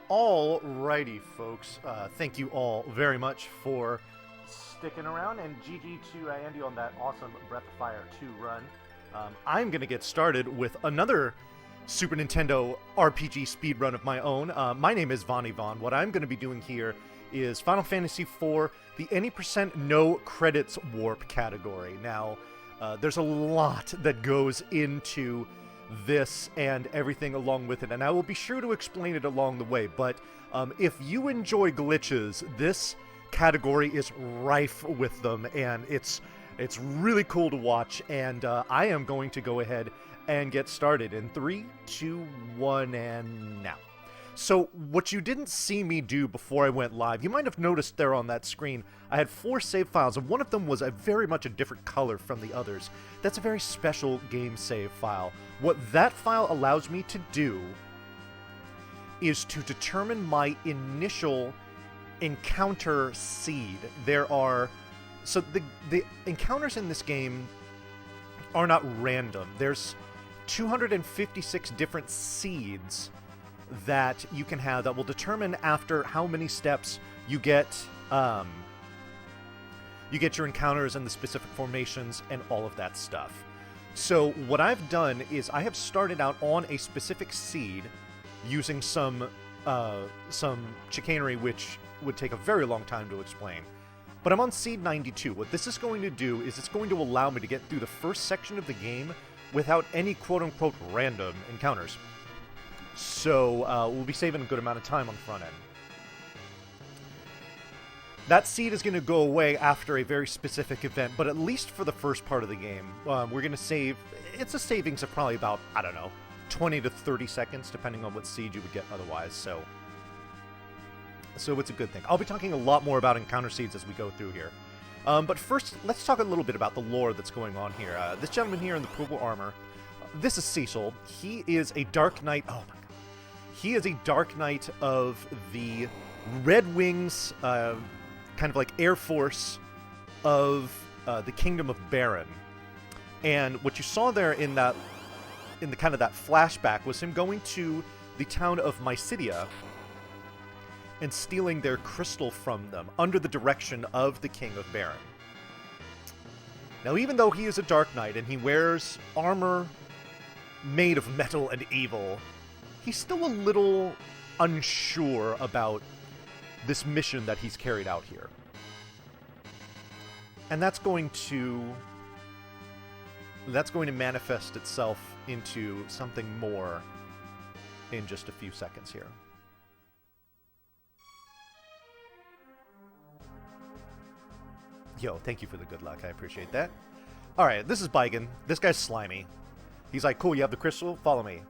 Alrighty, folks. Thank you all very much for sticking around, and GG to Andy on that awesome Breath of Fire 2 run. I'm going to get started with another Super Nintendo RPG speedrun of my own. My name is Von Yvonne. What I'm going to be doing here is Final Fantasy IV, the any percent no credits warp category. Now, there's a lot that goes into this and everything along with it, and I will be sure to explain it along the way, but if you enjoy glitches, this category is rife with them, and it's really cool to watch, and I am going to go ahead and get started in 3, 2, 1, and now. So, what you didn't see me do before I went live, you might have noticed there on that screen, I had 4 save files, and one of them was very much a different color from the others. That's a very special game save file. What that file allows me to do is to determine my initial encounter seed. So the encounters in this game are not random. There's 256 different seeds that you can have that will determine after how many steps you get your encounters and the specific formations and all of that stuff. So what I've done is I have started out on a specific seed using some chicanery, which would take a very long time to explain. But I'm on seed 92. What this is going to do is it's going to allow me to get through the first section of the game without any quote-unquote random encounters. So we'll be saving a good amount of time on the front end. That seed is going to go away after a very specific event, but at least for the first part of the game, we're going to save... It's a savings of probably about, I don't know, 20 to 30 seconds, depending on what seed you would get otherwise, so it's a good thing. I'll be talking a lot more about encounter seeds as we go through here. But first, let's talk a little bit about the lore that's going on here. This gentleman here in the purple armor, this is Cecil. He is a Dark Knight... Oh my god. He is a Dark Knight of the Red Wings, kind of like Air Force of the Kingdom of Baron. And what you saw there in the kind of that flashback was him going to the town of Mysidia and stealing their crystal from them under the direction of the King of Baron. Now, even though he is a Dark Knight and he wears armor made of metal and evil, he's still a little unsure about this mission that he's carried out here. And that's going to manifest itself into something more in just a few seconds here. Yo, thank you for the good luck. I appreciate that. Alright, this is Bigan. This guy's slimy. He's like, cool, you have the crystal? Follow me.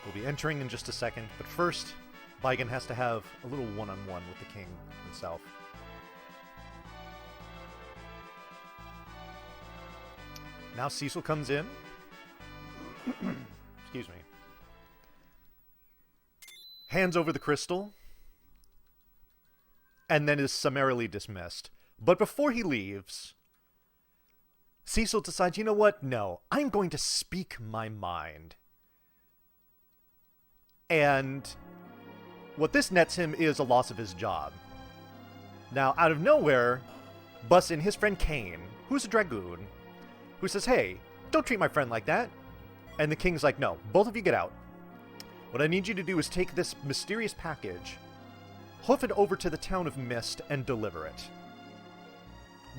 We'll be entering in just a second, but first, Bigan has to have a little one-on-one with the king himself. Now Cecil comes in. Excuse me. Hands over the crystal, and then is summarily dismissed. But before he leaves, Cecil decides, you know what? No, I'm going to speak my mind. And what this nets him is a loss of his job. Now, out of nowhere, busts in his friend Kane, who's a dragoon, who says, hey, don't treat my friend like that. And the king's like, no, both of you get out. What I need you to do is take this mysterious package, hoof it over to the town of Mist, and deliver it.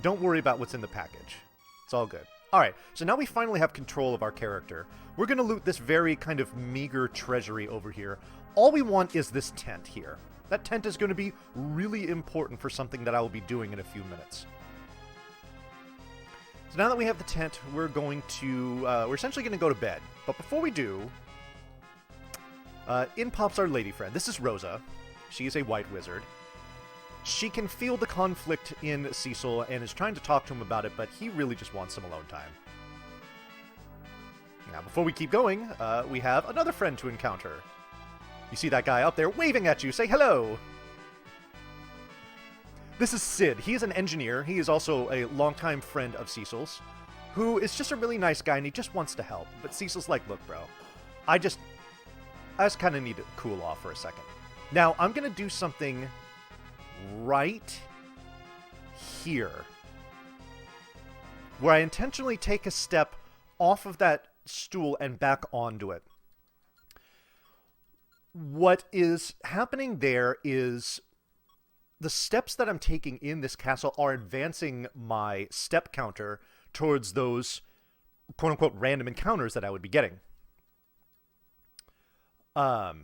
Don't worry about what's in the package. It's all good. Alright, so now we finally have control of our character. We're going to loot this very kind of meager treasury over here. All we want is this tent here. That tent is going to be really important for something that I will be doing in a few minutes. So now that we have the tent, we're essentially going to go to bed. But before we do, in pops our lady friend. This is Rosa. She is a white wizard. She can feel the conflict in Cecil and is trying to talk to him about it, but he really just wants some alone time. Now, before we keep going, we have another friend to encounter. You see that guy up there waving at you. Say hello. This is Sid. He is an engineer. He is also a longtime friend of Cecil's, who is just a really nice guy, and he just wants to help. But Cecil's like, look, bro, I just kind of need to cool off for a second. Now, I'm going to do something right here, where I intentionally take a step off of that stool and back onto it. What is happening there is the steps that I'm taking in this castle are advancing my step counter towards those quote-unquote random encounters that I would be getting. By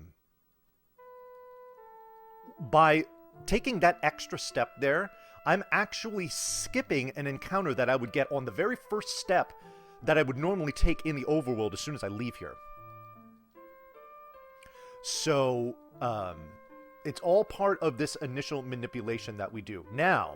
taking that extra step there, I'm actually skipping an encounter that I would get on the very first step that I would normally take in the overworld as soon as I leave here. So, it's all part of this initial manipulation that we do. Now,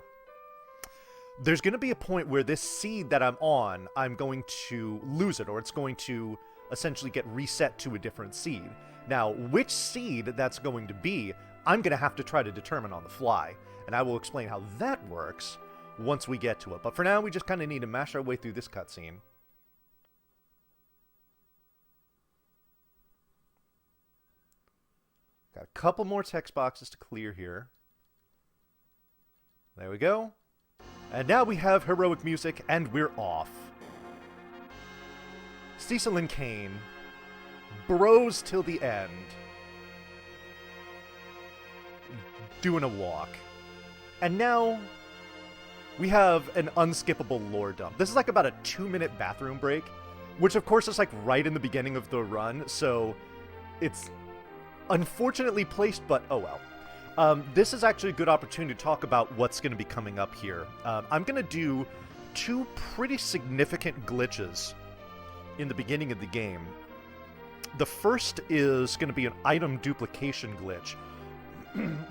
there's going to be a point where this seed that I'm on, I'm going to lose it, or it's going to essentially get reset to a different seed. Now, which seed that's going to be, I'm going to have to try to determine on the fly, and I will explain how that works once we get to it. But for now, we just kind of need to mash our way through this cutscene. Got a couple more text boxes to clear here. There we go. And now we have heroic music, and we're off. Cecil and Kane, bros till the end, doing a walk. And now we have an unskippable lore dump. This is like about a 2-minute bathroom break, which of course is like right in the beginning of the run, so it's unfortunately placed, but oh well. This is actually a good opportunity to talk about what's going to be coming up here. I'm going to do 2 pretty significant glitches in the beginning of the game. The first is going to be an item duplication glitch.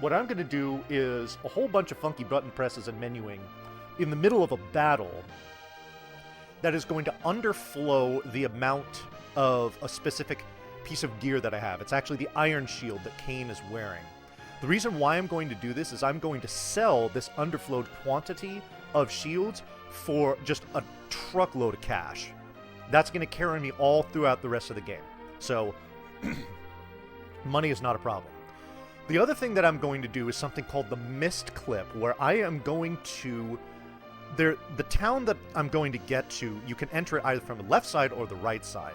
What I'm going to do is a whole bunch of funky button presses and menuing in the middle of a battle that is going to underflow the amount of a specific piece of gear that I have. It's actually the iron shield that Kane is wearing. The reason why I'm going to do this is I'm going to sell this underflowed quantity of shields for just a truckload of cash. That's going to carry me all throughout the rest of the game. So, money is not a problem. The other thing that I'm going to do is something called the Mist Clip, where I am going to... the town that I'm going to get to, you can enter it either from the left side or the right side.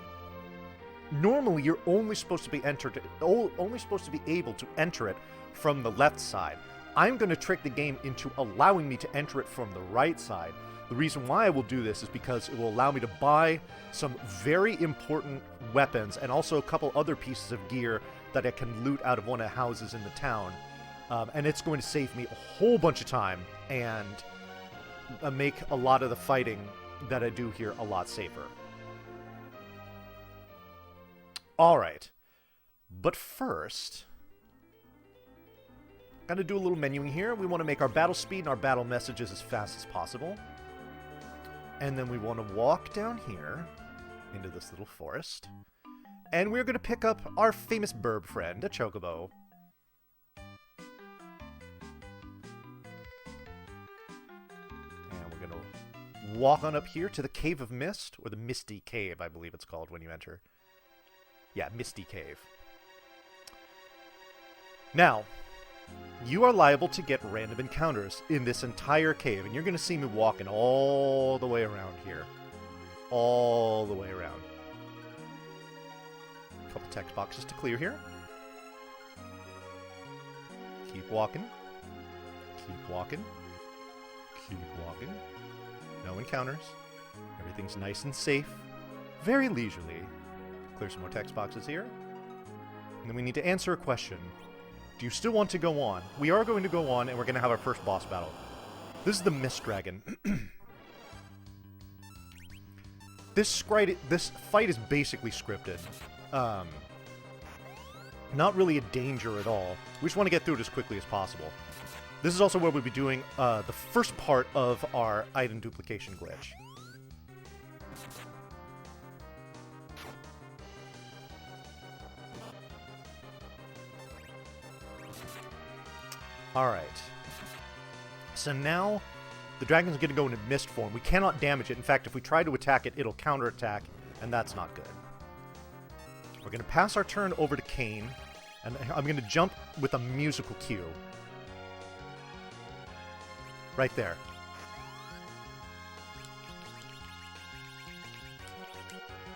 Normally, you're only supposed to be able to enter it from the left side. I'm going to trick the game into allowing me to enter it from the right side. The reason why I will do this is because it will allow me to buy some very important weapons and also a couple other pieces of gear that I can loot out of one of the houses in the town. And it's going to save me a whole bunch of time and make a lot of the fighting that I do here a lot safer. Alright, but first, gotta do a little menuing here. We want to make our battle speed and our battle messages as fast as possible. And then we want to walk down here into this little forest. And we're going to pick up our famous burb friend, a chocobo. And we're going to walk on up here to the Cave of Mist, or the Misty Cave, I believe it's called when you enter. Yeah, Misty Cave. Now, you are liable to get random encounters in this entire cave, and you're going to see me walking all the way around here. All the way around. A couple text boxes to clear here. Keep walking. Keep walking. Keep walking. No encounters. Everything's nice and safe. Very leisurely. Clear some more text boxes here. And then we need to answer a question. Do you still want to go on? We are going to go on, and we're going to have our first boss battle. This is the Mist Dragon. This fight is basically scripted. Not really a danger at all. We just want to get through it as quickly as possible. This is also where we'll be doing the first part of our item duplication glitch. Alright. So now the dragon's going to go into mist form. We cannot damage it. In fact, if we try to attack it, it'll counterattack, and that's not good. We're going to pass our turn over to Kane, and I'm going to jump with a musical cue. Right there.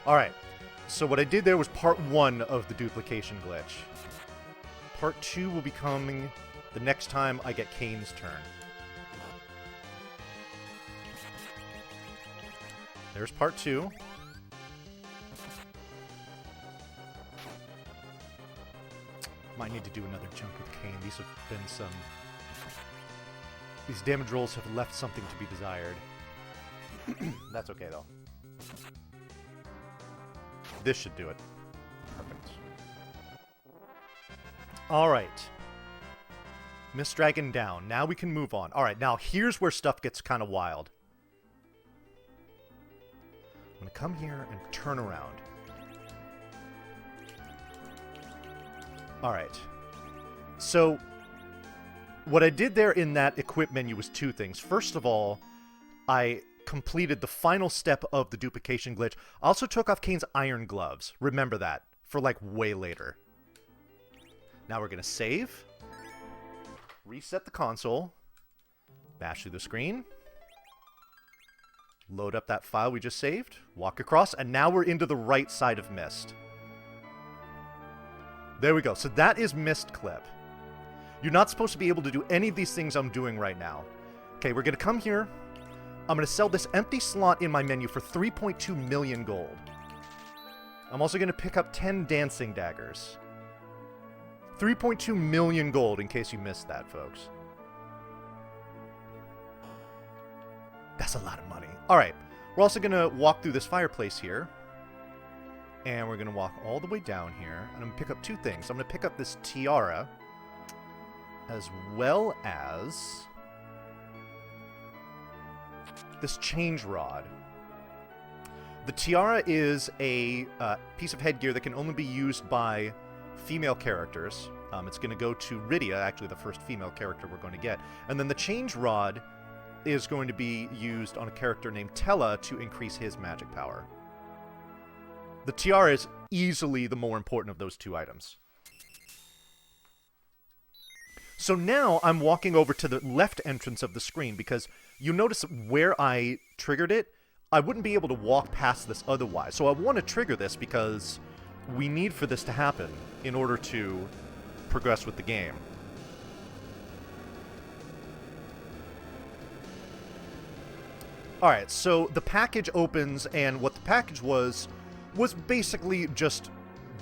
Alright, so what I did there was part 1 of the duplication glitch. Part 2 will be coming the next time I get Kane's turn. There's part 2. Might need to do another jump with Kane. These have been some... These damage rolls have left something to be desired. That's okay, though. This should do it. Perfect. Alright. Mist Dragon down. Now we can move on. Alright, now here's where stuff gets kind of wild. I'm going to come here and turn around. Alright. So, what I did there in that equip menu was 2 things. First of all, I completed the final step of the duplication glitch. I also took off Kane's iron gloves. Remember that. For, like, way later. Now we're going to save. Reset the console. Bash through the screen. Load up that file we just saved. Walk across. And now we're into the right side of Mist. There we go. So that is Mist Clip. You're not supposed to be able to do any of these things I'm doing right now. Okay, we're going to come here. I'm going to sell this empty slot in my menu for 3.2 million gold. I'm also going to pick up 10 dancing daggers. 3.2 million gold, in case you missed that, folks. That's a lot of money. Alright, we're also going to walk through this fireplace here. And we're going to walk all the way down here. And I'm going to pick up 2 things. I'm going to pick up this tiara, as well as this change rod. The tiara is a piece of headgear that can only be used by female characters. It's going to go to Rydia, actually the first female character we're going to get. And then the change rod is going to be used on a character named Tella to increase his magic power. The tiara is easily the more important of those 2 items. So now I'm walking over to the left entrance of the screen because you notice where I triggered it, I wouldn't be able to walk past this otherwise. So I want to trigger this because we need for this to happen in order to progress with the game. Alright, so the package opens, and what the package was basically just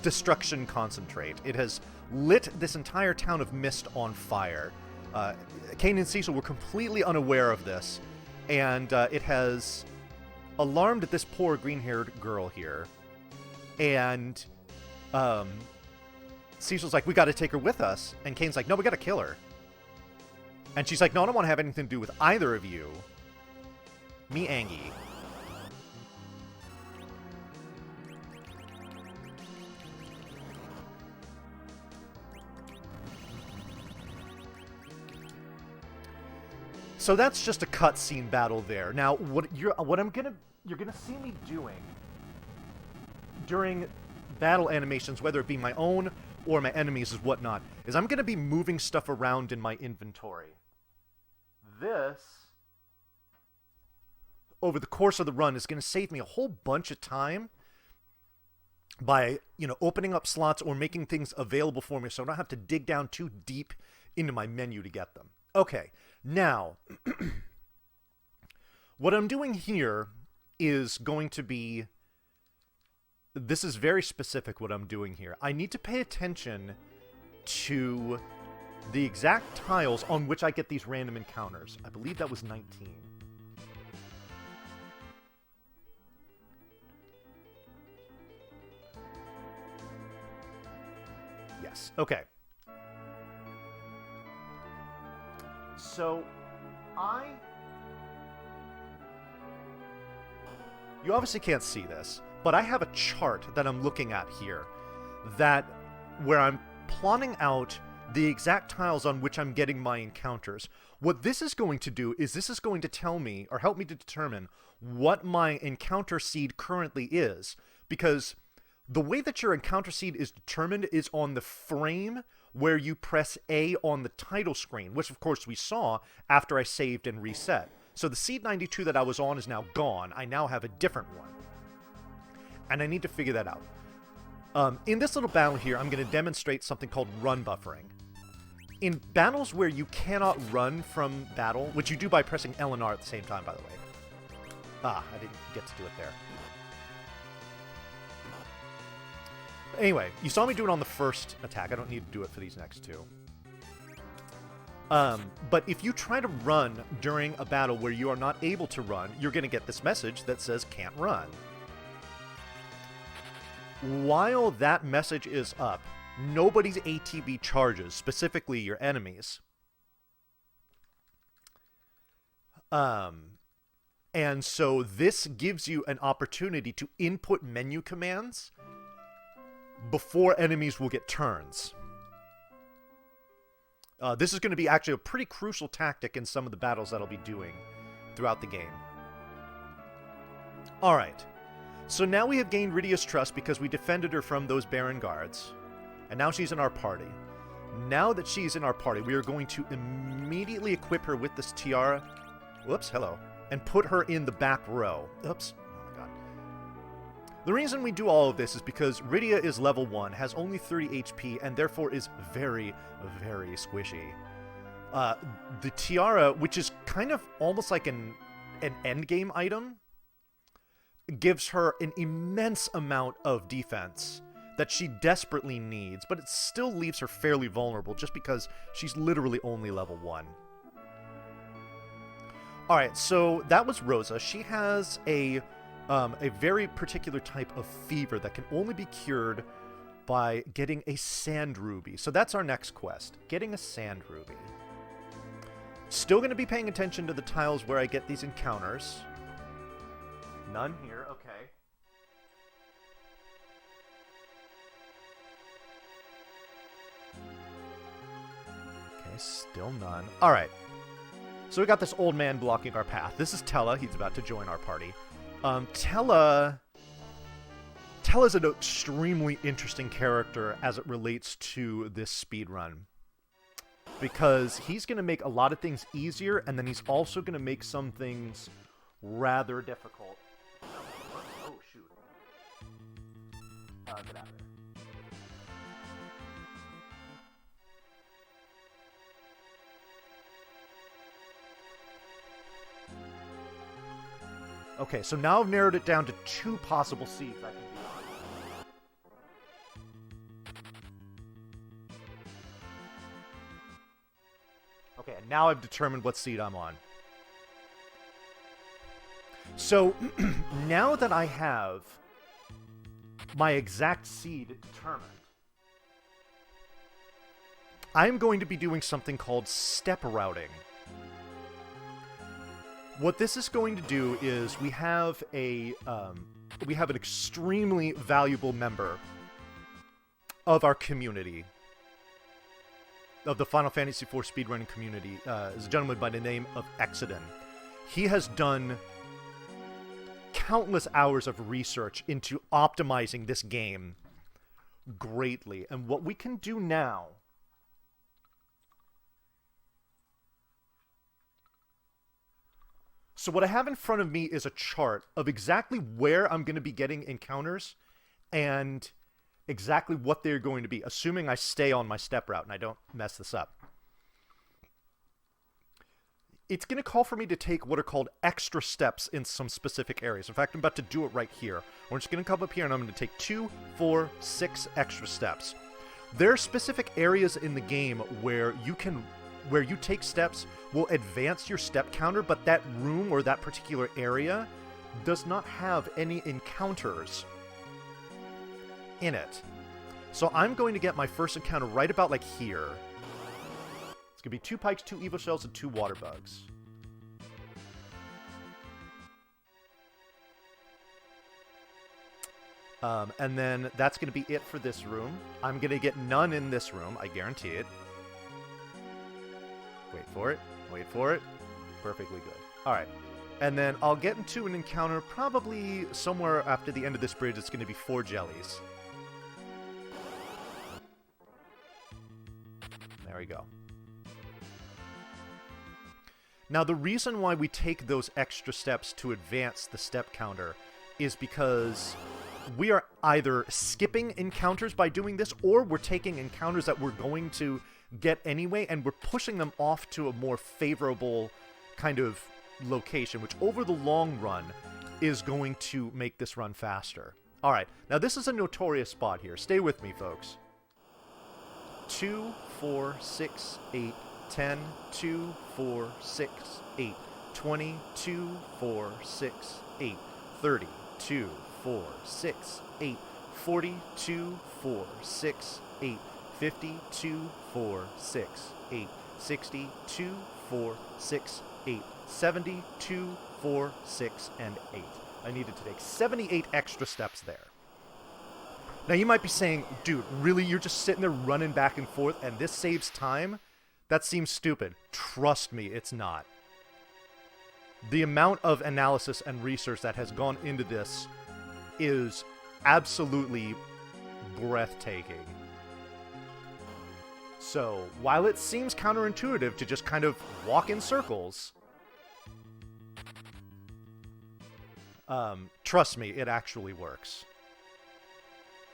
destruction concentrate. It has lit this entire town of Mist on fire. Kane and Cecil were completely unaware of this, and it has alarmed this poor green-haired girl here. And Cecil's like, we gotta take her with us. And Kane's like, no, we gotta kill her. And she's like, no, I don't want to have anything to do with either of you. Me, Angie. So that's just a cutscene battle there. Now, you're gonna see me doing during battle animations, whether it be my own or my enemies' is whatnot, is I'm gonna be moving stuff around in my inventory. This, over the course of the run, is gonna save me a whole bunch of time by, opening up slots or making things available for me so I don't have to dig down too deep into my menu to get them. Okay, now, what I'm doing here is going to be... This is very specific, what I'm doing here. I need to pay attention to the exact tiles on which I get these random encounters. I believe that was 19. Yes, okay. So, you obviously can't see this, but I have a chart that I'm looking at here where I'm plotting out the exact tiles on which I'm getting my encounters. What this is going to do is this is going to tell me, or help me to determine, what my encounter seed currently is. Because the way that your encounter seed is determined is on the frame where you press A on the title screen, which of course we saw after I saved and reset. So the seed 92 that I was on is now gone. I now have a different one. And I need to figure that out. In this little battle here, I'm going to demonstrate something called run buffering. In battles where you cannot run from battle, which you do by pressing L and R at the same time, by the way. Ah, I didn't get to do it there. Anyway, you saw me do it on the first attack. I don't need to do it for these next two. But if you try to run during a battle where you are not able to run, you're going to get this message that says can't run. While that message is up, nobody's ATB charges, specifically your enemies. And so this gives you an opportunity to input menu commands before enemies will get turns. This is going to be actually a pretty crucial tactic in some of the battles that I'll be doing throughout the game. Alright, so now we have gained Rydia's trust because we defended her from those Baron guards. And now she's in our party. Now that she's in our party, we are going to immediately equip her with this tiara. Whoops, hello. And put her in the back row. Oops. Oh my god. The reason we do all of this is because Rydia is level 1, has only 30 HP, and therefore is very, very squishy. The tiara, which is kind of almost like an endgame item, gives her an immense amount of defense that she desperately needs, but it still leaves her fairly vulnerable just because she's literally only level 1. Alright, so that was Rosa. She has a very particular type of fever that can only be cured by getting a sand ruby. So that's our next quest, getting a sand ruby. Still going to be paying attention to the tiles where I get these encounters. None here, okay. Okay, still none. Alright. So we got this old man blocking our path. This is Tella. He's about to join our party. Tella's an extremely interesting character as it relates to this speedrun. Because he's going to make a lot of things easier, and then he's also going to make some things rather difficult. Oh, shoot. Get out of there. Okay, so now I've narrowed it down to 2 possible seeds I can be on. Okay, and now I've determined what seed I'm on. So, now that I have my exact seed determined, I'm going to be doing something called step routing. What this is going to do is we have an extremely valuable member of our community, of the Final Fantasy IV speedrunning community, is a gentleman by the name of Exodon. He has done countless hours of research into optimizing this game greatly, and what we can do now So what I have in front of me is a chart of exactly where I'm going to be getting encounters and exactly what they're going to be, assuming I stay on my step route and I don't mess this up. It's going to call for me to take what are called extra steps in some specific areas. In fact, I'm about to do it right here. We're just going to come up here and I'm going to take 2, 4, 6 extra steps. There are specific areas in the game where you take steps will advance your step counter, but that room or that particular area does not have any encounters in it. So I'm going to get my first encounter right about like here. It's going to be 2 pikes, 2 evil shells, and 2 water bugs. And then that's going to be it for this room. I'm going to get none in this room, I guarantee it. for it. Wait for it. Perfectly good. Alright. And then I'll get into an encounter probably somewhere after the end of this bridge. It's going to be 4 jellies. There we go. Now, the reason why we take those extra steps to advance the step counter is because we are either skipping encounters by doing this, or we're taking encounters that we're going to get anyway, and we're pushing them off to a more favorable kind of location, which over the long run is going to make this run faster. Alright, now this is a notorious spot here. Stay with me, folks. 2, 4, 6, 8, 10, 2, 4, 6, 8, 20, 2, 4, 6, 8, 30, 2, 4, 6, 8, 40, 2, 4, 6, 8, 50, 2, 4, 6, 8, 60, 2, 4, 6, 8, 70, 2, 4, 6, and 8. I needed to take 78 extra steps there. Now you might be saying, dude, really, you're just sitting there running back and forth and this saves time? That seems stupid. Trust me, it's not. The amount of analysis and research that has gone into this is absolutely breathtaking. So, while it seems counterintuitive to just kind of walk in circles, trust me, it actually works.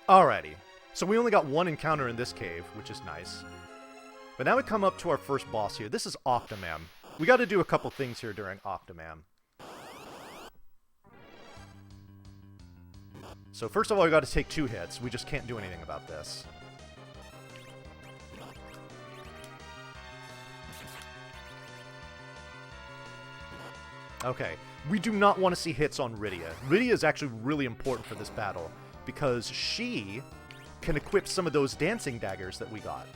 Alrighty, so we only got 1 encounter in this cave, which is nice. But now we come up to our first boss here. This is Octomam. We got to do a couple things here during Octomam. So first of all, we got to take 2 hits. We just can't do anything about this. Okay, we do not want to see hits on Rydia. Rydia is actually really important for this battle, because she can equip some of those dancing daggers that we got.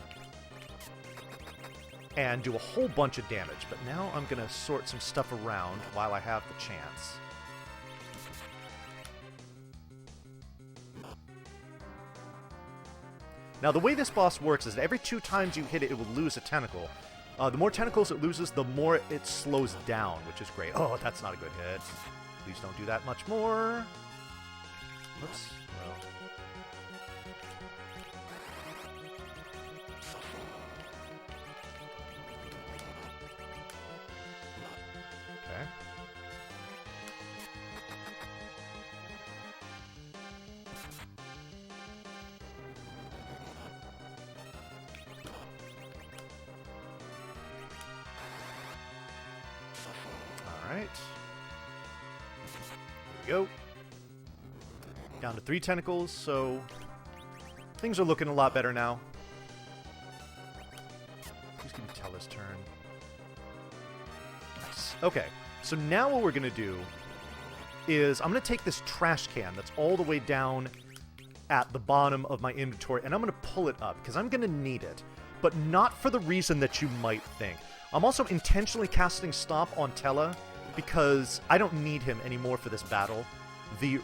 And do a whole bunch of damage. But now I'm going to sort some stuff around while I have the chance. Now, the way this boss works is that every 2 times you hit it, it will lose a tentacle. The more tentacles it loses, the more it slows down, which is great. Oh, that's not a good hit. Please don't do that much more. Whoops. Well. Okay. Alright. Here we go. Down to 3 tentacles, so things are looking a lot better now. Who's going to tell his turn? Nice. Okay, so now what we're going to do is I'm going to take this trash can that's all the way down at the bottom of my inventory, and I'm going to pull it up, because I'm going to need it. But not for the reason that you might think. I'm also intentionally casting Stop on Tella, because I don't need him anymore for this battle. The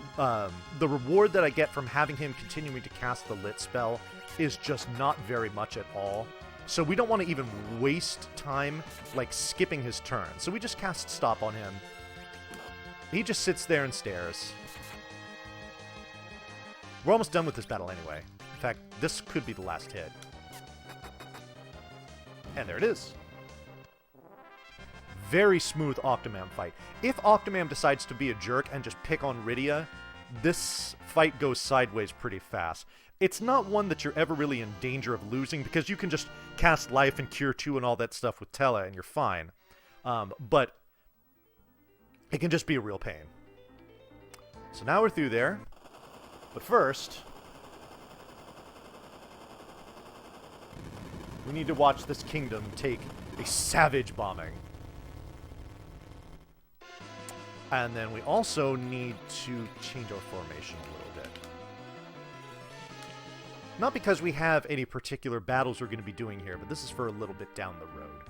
reward that I get from having him continuing to cast the lit spell is just not very much at all. So we don't want to even waste time, like, skipping his turn. So we just cast Stop on him. He just sits there and stares. We're almost done with this battle anyway. In fact, this could be the last hit. And there it is. Very smooth Octomam fight. If Octomam decides to be a jerk and just pick on Rydia, this fight goes sideways pretty fast. It's not one that you're ever really in danger of losing, because you can just cast Life and Cure 2 and all that stuff with Tella and you're fine. But it can just be a real pain. So now we're through there. But first, we need to watch this kingdom take a savage bombing. And then we also need to change our formation a little bit. Not because we have any particular battles we're going to be doing here, but this is for a little bit down the road.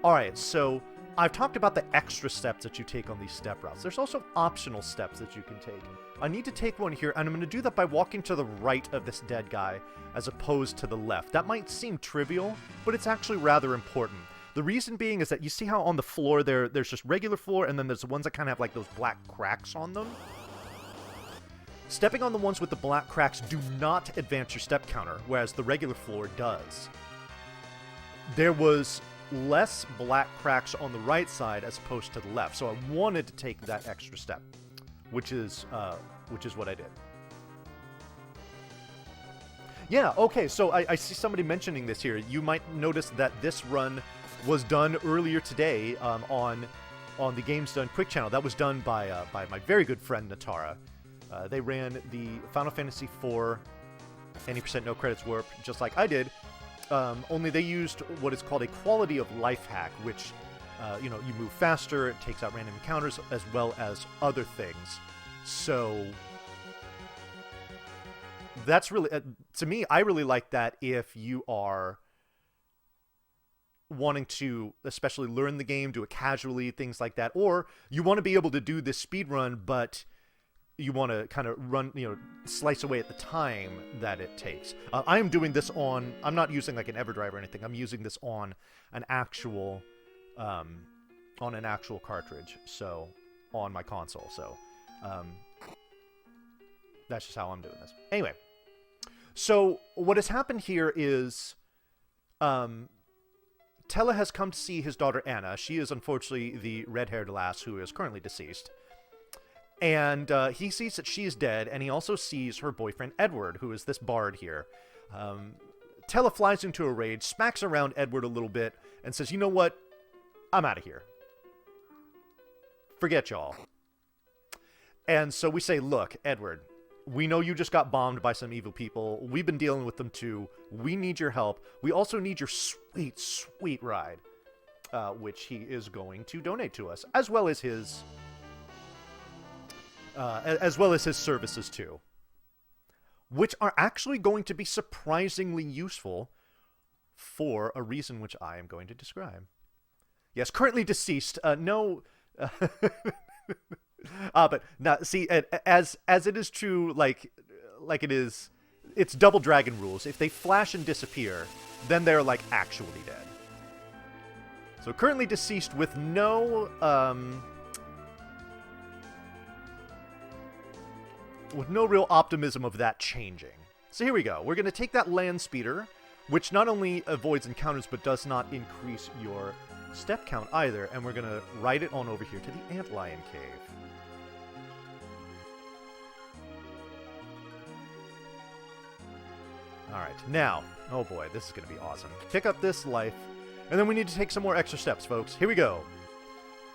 Alright, so I've talked about the extra steps that you take on these step routes. There's also optional steps that you can take. I need to take one here, and I'm going to do that by walking to the right of this dead guy, as opposed to the left. That might seem trivial, but it's actually rather important. The reason being is that you see how on the floor there's just regular floor, and then there's the ones that kind of have like those black cracks on them. Stepping on the ones with the black cracks do not advance your step counter, whereas the regular floor does. There was less black cracks on the right side as opposed to the left, so I wanted to take that extra step, which is what I did. Yeah, okay, so I see somebody mentioning this here. You might notice that this run was done earlier today on the Games Done Quick channel. That was done by my very good friend Natara. They ran the Final Fantasy IV 90% no credits warp just like I did, only they used what is called a quality of life hack, which you move faster, it takes out random encounters as well as other things. So that's really, to me, I really like that if you are wanting to especially learn the game, do it casually, things like that, or you want to be able to do this speed run, but you want to kind of run, slice away at the time that it takes. I am doing this on, I'm not using like an EverDrive or anything, I'm using this on an actual cartridge, so on my console, so that's just how I'm doing this. Anyway, so what has happened here is Tella has come to see his daughter Anna. She is unfortunately the red-haired lass who is currently deceased. And he sees that she is dead, and he also sees her boyfriend Edward, who is this bard here. Tella flies into a rage, smacks around Edward a little bit, and says, "You know what? I'm out of here. Forget y'all." And so we say, "Look, Edward, we know you just got bombed by some evil people. We've been dealing with them too. We need your help. We also need your sweet, sweet ride," which he is going to donate to us, as well as his services too, which are actually going to be surprisingly useful for a reason which I am going to describe. Yes, currently deceased. No. But now, see, as it is true, like it is, it's Double Dragon rules. If they flash and disappear, then they're like actually dead. So currently deceased with no real optimism of that changing. So here we go. We're going to take that land speeder, which not only avoids encounters but does not increase your step count either, and we're going to ride it on over here to the Antlion Cave. Alright, now, oh boy, this is going to be awesome. Pick up this life, and then we need to take some more extra steps, folks. Here we go.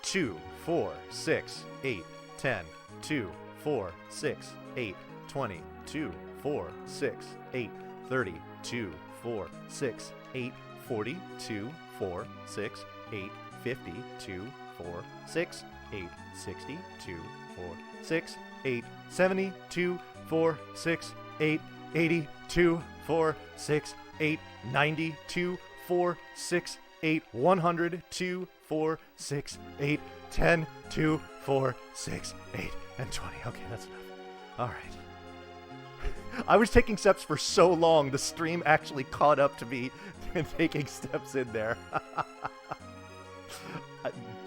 2, 4, 6, 8, 10, 2, 4, 6, 8, 20, 2, 4, 6, 8, 30, 2, 4, 6, 8, 40, 2, 4, 6, 8, 50, 2, 4, 6, 8, 60, 2, 4, 6, 8, 70, 2, 4, 6, 8, 80, 2, 4, 6, 8, 90, 2, 4, 6, 8, 100, 2, 4, 6, 8, 10, 2, 4, 6, 8, and 20. Okay, that's enough. Alright. I was taking steps for so long, the stream actually caught up to me and taking steps in there.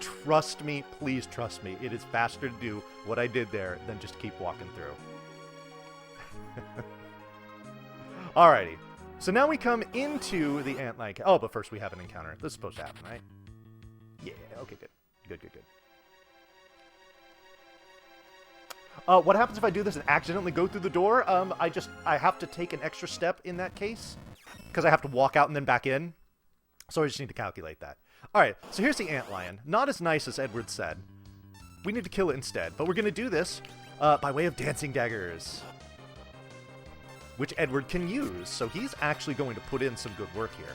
Trust me, please trust me. It is faster to do what I did there than just keep walking through. Alrighty. So now we come into the Antlion. Oh, but first we have an encounter. This is supposed to happen, right? Yeah, okay, good. Good. What happens if I do this and accidentally go through the door? I have to take an extra step in that case, because I have to walk out and then back in. So I just need to calculate that. Alright, so here's the Antlion. Not as nice as Edward said. We need to kill it instead, but we're going to do this by way of dancing daggers, which Edward can use, so he's actually going to put in some good work here.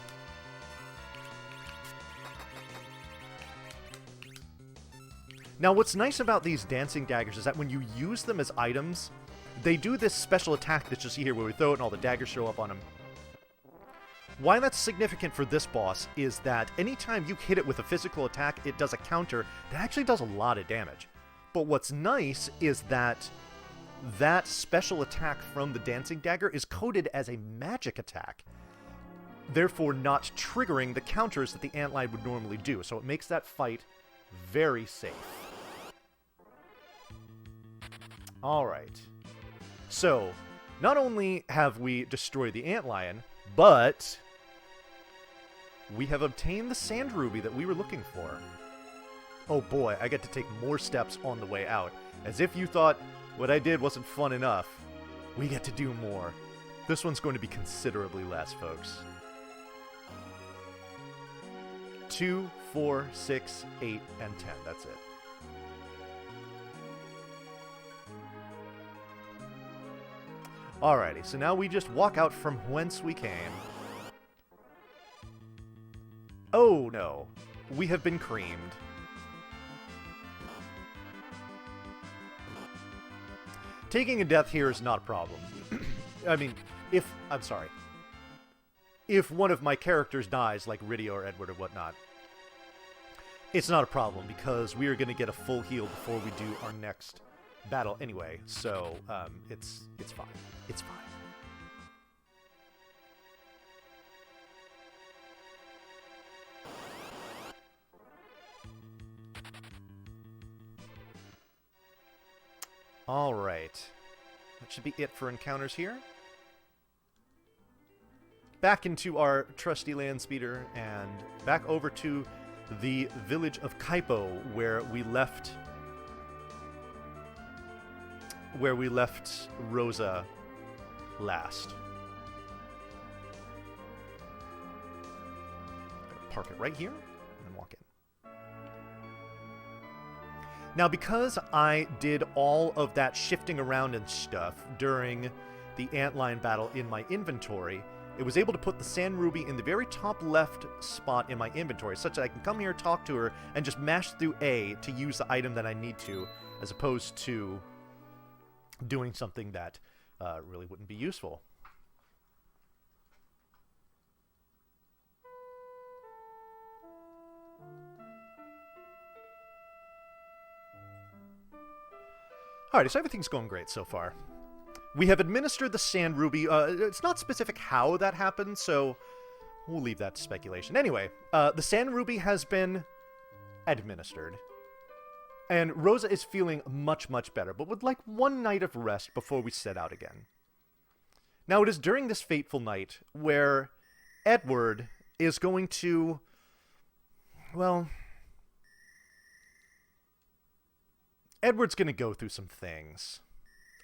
Now, what's nice about these dancing daggers is that when you use them as items, they do this special attack that you see here where we throw it and all the daggers show up on him. Why that's significant for this boss is that anytime you hit it with a physical attack, it does a counter that actually does a lot of damage. But what's nice is that that special attack from the dancing dagger is coded as a magic attack. therefore not triggering the counters that the antlion would normally do. So it makes that fight very safe. Alright. So, not only have we destroyed the antlion, but we have obtained the sand ruby that we were looking for. Oh boy, I get to take more steps on the way out. As if you thought what I did wasn't fun enough, we get to do more. This one's going to be considerably less, folks. 2, 4, 6, 8, and 10. That's it. Alrighty, so now we just walk out from whence we came. Oh no, we have been creamed. Taking a death here is not a problem. I mean, if one of my characters dies, like Rydia or Edward or whatnot, it's not a problem, because we are going to get a full heal before we do our next battle anyway, so it's fine. It's fine. Alright. That should be it for encounters here. Back into our trusty land speeder, and back over to the village of Kaipo, where we left Rosa last. Park it right here, and then walk in. Now, because I did all of that shifting around and stuff during the antlion battle in my inventory, it was able to put the sand ruby in the very top left spot in my inventory, such that I can come here, talk to her, and just mash through A to use the item that I need to, as opposed to doing something that really wouldn't be useful. Alright, so everything's going great so far. We have administered the sand ruby. It's not specific how that happened, so we'll leave that to speculation. Anyway, the sand ruby has been administered. And Rosa is feeling much, much better, but would like one night of rest before we set out again. Now, it is during this fateful night where Edward is going to, well, Edward's going to go through some things.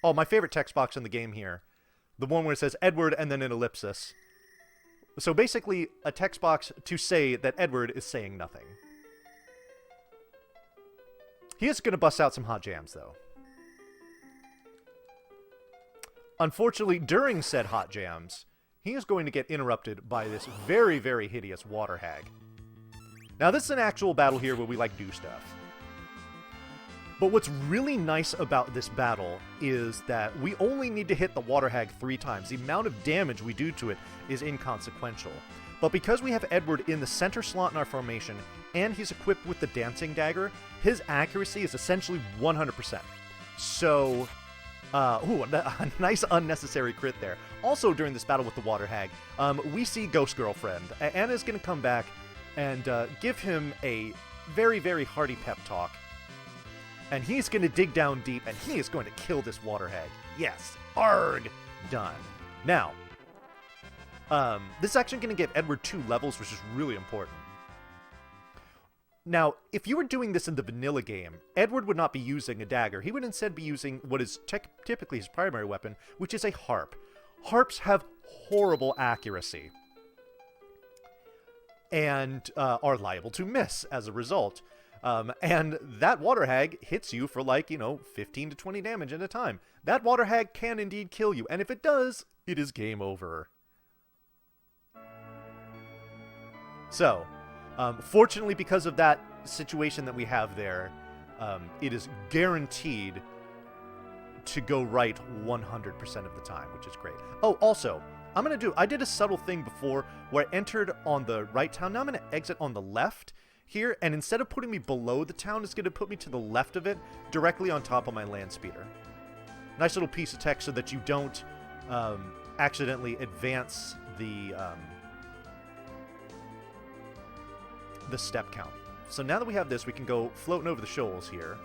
Oh, my favorite text box in the game here. The one where it says Edward and then an ellipsis. So basically, a text box to say that Edward is saying nothing. He is going to bust out some hot jams, though. Unfortunately, during said hot jams, he is going to get interrupted by this very, very hideous water hag. Now, this is an actual battle here where we, like, do stuff. But what's really nice about this battle is that we only need to hit the water hag 3 times. The amount of damage we do to it is inconsequential. But because we have Edward in the center slot in our formation, and he's equipped with the dancing dagger, his accuracy is essentially 100%. So, a nice unnecessary crit there. Also, during this battle with the water hag, we see Ghost Girlfriend. Anna's going to come back and give him a very, very hearty pep talk. And he's going to dig down deep, and he is going to kill this water hag. Yes. Arg! Done. Now, this is actually going to give Edward 2 levels, which is really important. Now, if you were doing this in the vanilla game, Edward would not be using a dagger. He would instead be using what is typically his primary weapon, which is a harp. Harps have horrible accuracy. And are liable to miss as a result. And that water hag hits you for, like, 15 to 20 damage at a time. That water hag can indeed kill you, and if it does, it is game over. So, fortunately, because of that situation that we have there, it is guaranteed to go right 100% of the time, which is great. Oh, also, I did a subtle thing before where I entered on the right town. Now I'm going to exit on the left here, and instead of putting me below the town, it's going to put me to the left of it, directly on top of my land speeder. Nice little piece of text so that you don't accidentally advance the the step count. So now that we have this, we can go floating over the shoals here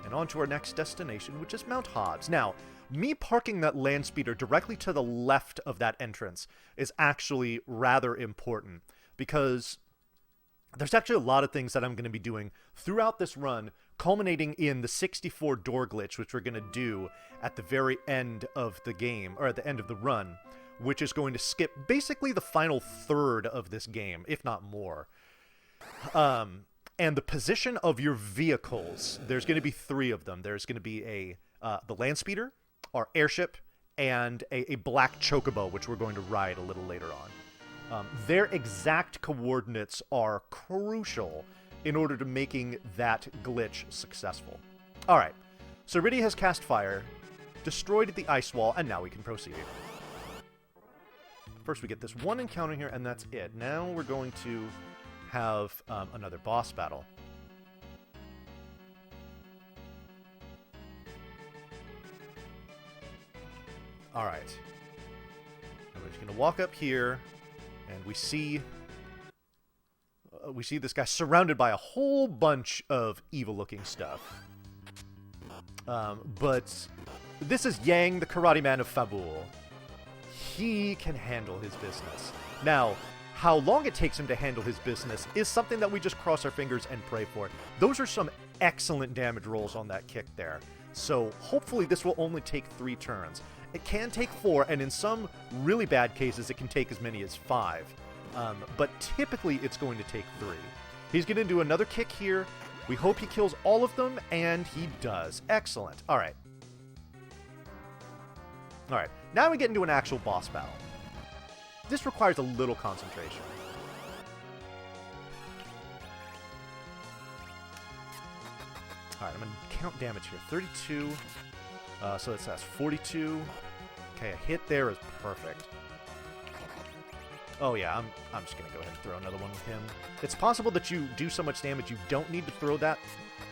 and on to our next destination, which is Mount Hobbs. Now, me parking that land speeder directly to the left of that entrance is actually rather important because there's actually a lot of things that I'm going to be doing throughout this run, culminating in the 64 door glitch, which we're going to do at the very end of the game, or at the end of the run, which is going to skip basically the final third of this game, if not more. And the position of your vehicles, there's going to be 3 of them. There's going to be the land speeder, our airship, and a black chocobo, which we're going to ride a little later on. Their exact coordinates are crucial in order to making that glitch successful. Alright, so Riddy has cast fire, destroyed the ice wall, and now we can proceed. First we get this one encounter here, and that's it. Now we're going to have another boss battle. Alright. We're just going to walk up here, and we see this guy surrounded by a whole bunch of evil-looking stuff. But this is Yang, the karate man of Fabul. He can handle his business. Now, how long it takes him to handle his business is something that we just cross our fingers and pray for. Those are some excellent damage rolls on that kick there. So hopefully this will only take 3 turns. It can take 4, and in some really bad cases it can take as many as 5. But typically it's going to take 3. He's going to do another kick here. We hope he kills all of them, and he does. Excellent. Alright. Alright, now we get into an actual boss battle. This requires a little concentration. Alright, I'm going to count damage here. 32. So it says 42. Okay, a hit there is perfect. Oh yeah, I'm just going to go ahead and throw another one with him. It's possible that you do so much damage you don't need to throw that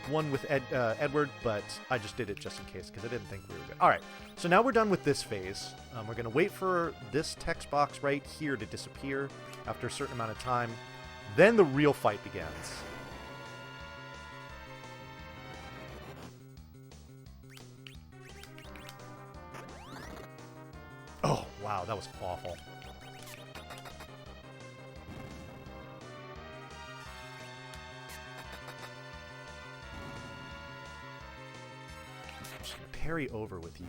one with Edward, but I just did it just in case because I didn't think we were good. Alright, so now we're done with this phase. We're going to wait for this text box right here to disappear after a certain amount of time. Then the real fight begins. Oh, wow, that was awful. I'm just going to parry over with you.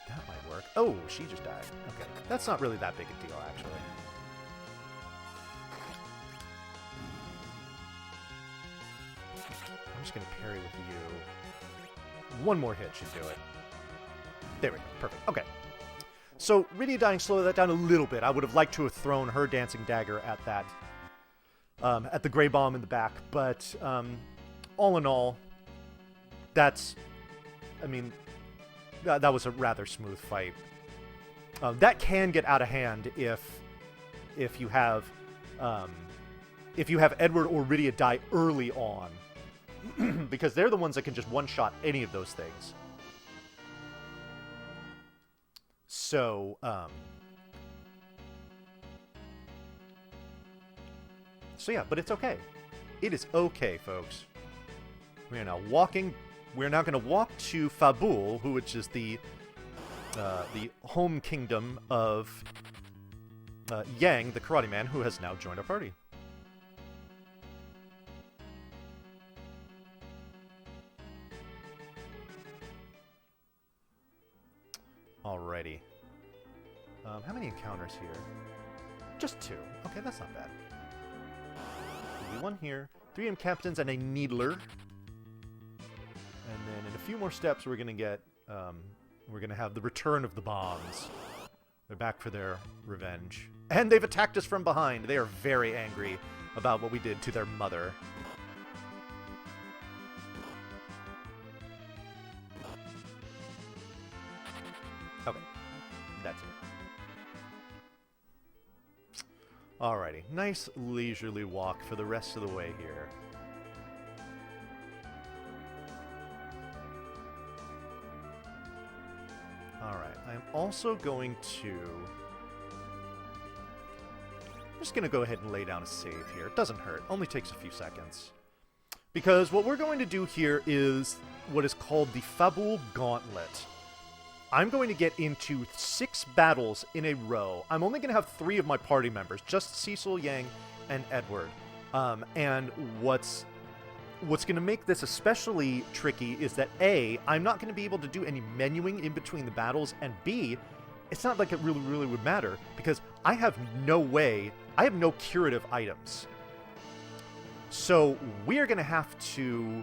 That might work. Oh, she just died. Okay, that's not really that big a deal, actually. I'm just going to parry with you. One more hit should do it. There we go. Perfect. Okay. So, Rydia dying slowed that down a little bit. I would have liked to have thrown her dancing dagger at that, at the gray bomb in the back. But, all in all, that's, I mean, that was a rather smooth fight. That can get out of hand if you have Edward or Rydia die early on. Because they're the ones that can just one-shot any of those things. So, yeah, but it's okay. It is okay, folks. We are now walking. We're now going to walk to Fabul, which is the home kingdom of Yang, the karate man, who has now joined our party. Alrighty. How many encounters here? Just 2. Okay, that's not bad. There'll be 1 here, 3 M captains, and a needler. And then in a few more steps, we're gonna get, we're gonna have the return of the bombs. They're back for their revenge. And they've attacked us from behind. They are very angry about what we did to their mother. Okay, that's it. Alrighty, nice leisurely walk for the rest of the way here. Alright, I'm also going to... I'm just going to go ahead and lay down a save here. It doesn't hurt. Only takes a few seconds. Because what we're going to do here is what is called the Fabul Gauntlet. I'm going to get into 6 battles in a row. I'm only going to have 3 of my party members, just Cecil, Yang, and Edward. And what's going to make this especially tricky is that A, I'm not going to be able to do any menuing in between the battles, and B, it's not like it really would matter, because I have no curative items. So we're going to have to,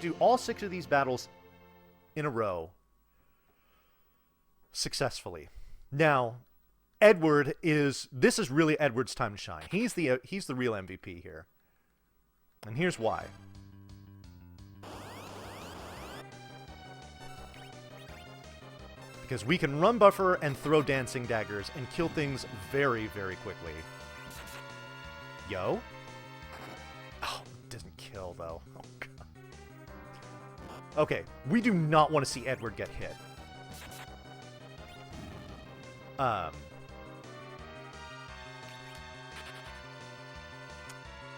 do all 6 of these battles in a row successfully. Now, this is really Edward's time to shine. He's the real MVP here. And here's why. Because we can run buffer and throw dancing daggers and kill things very quickly. Yo. Oh, it doesn't kill though. Oh god. Okay, we do not want to see Edward get hit.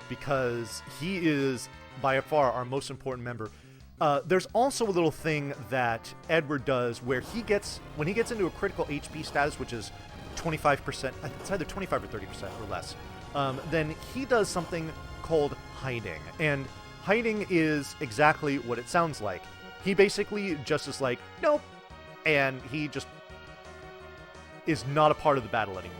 Because he is by far our most important member. There's also a little thing that Edward does where when he gets into a critical HP status, which is 25%, it's either 25 or 30% or less, then he does something called hiding. And hiding is exactly what it sounds like. He basically just is like, nope, and he just is not a part of the battle anymore.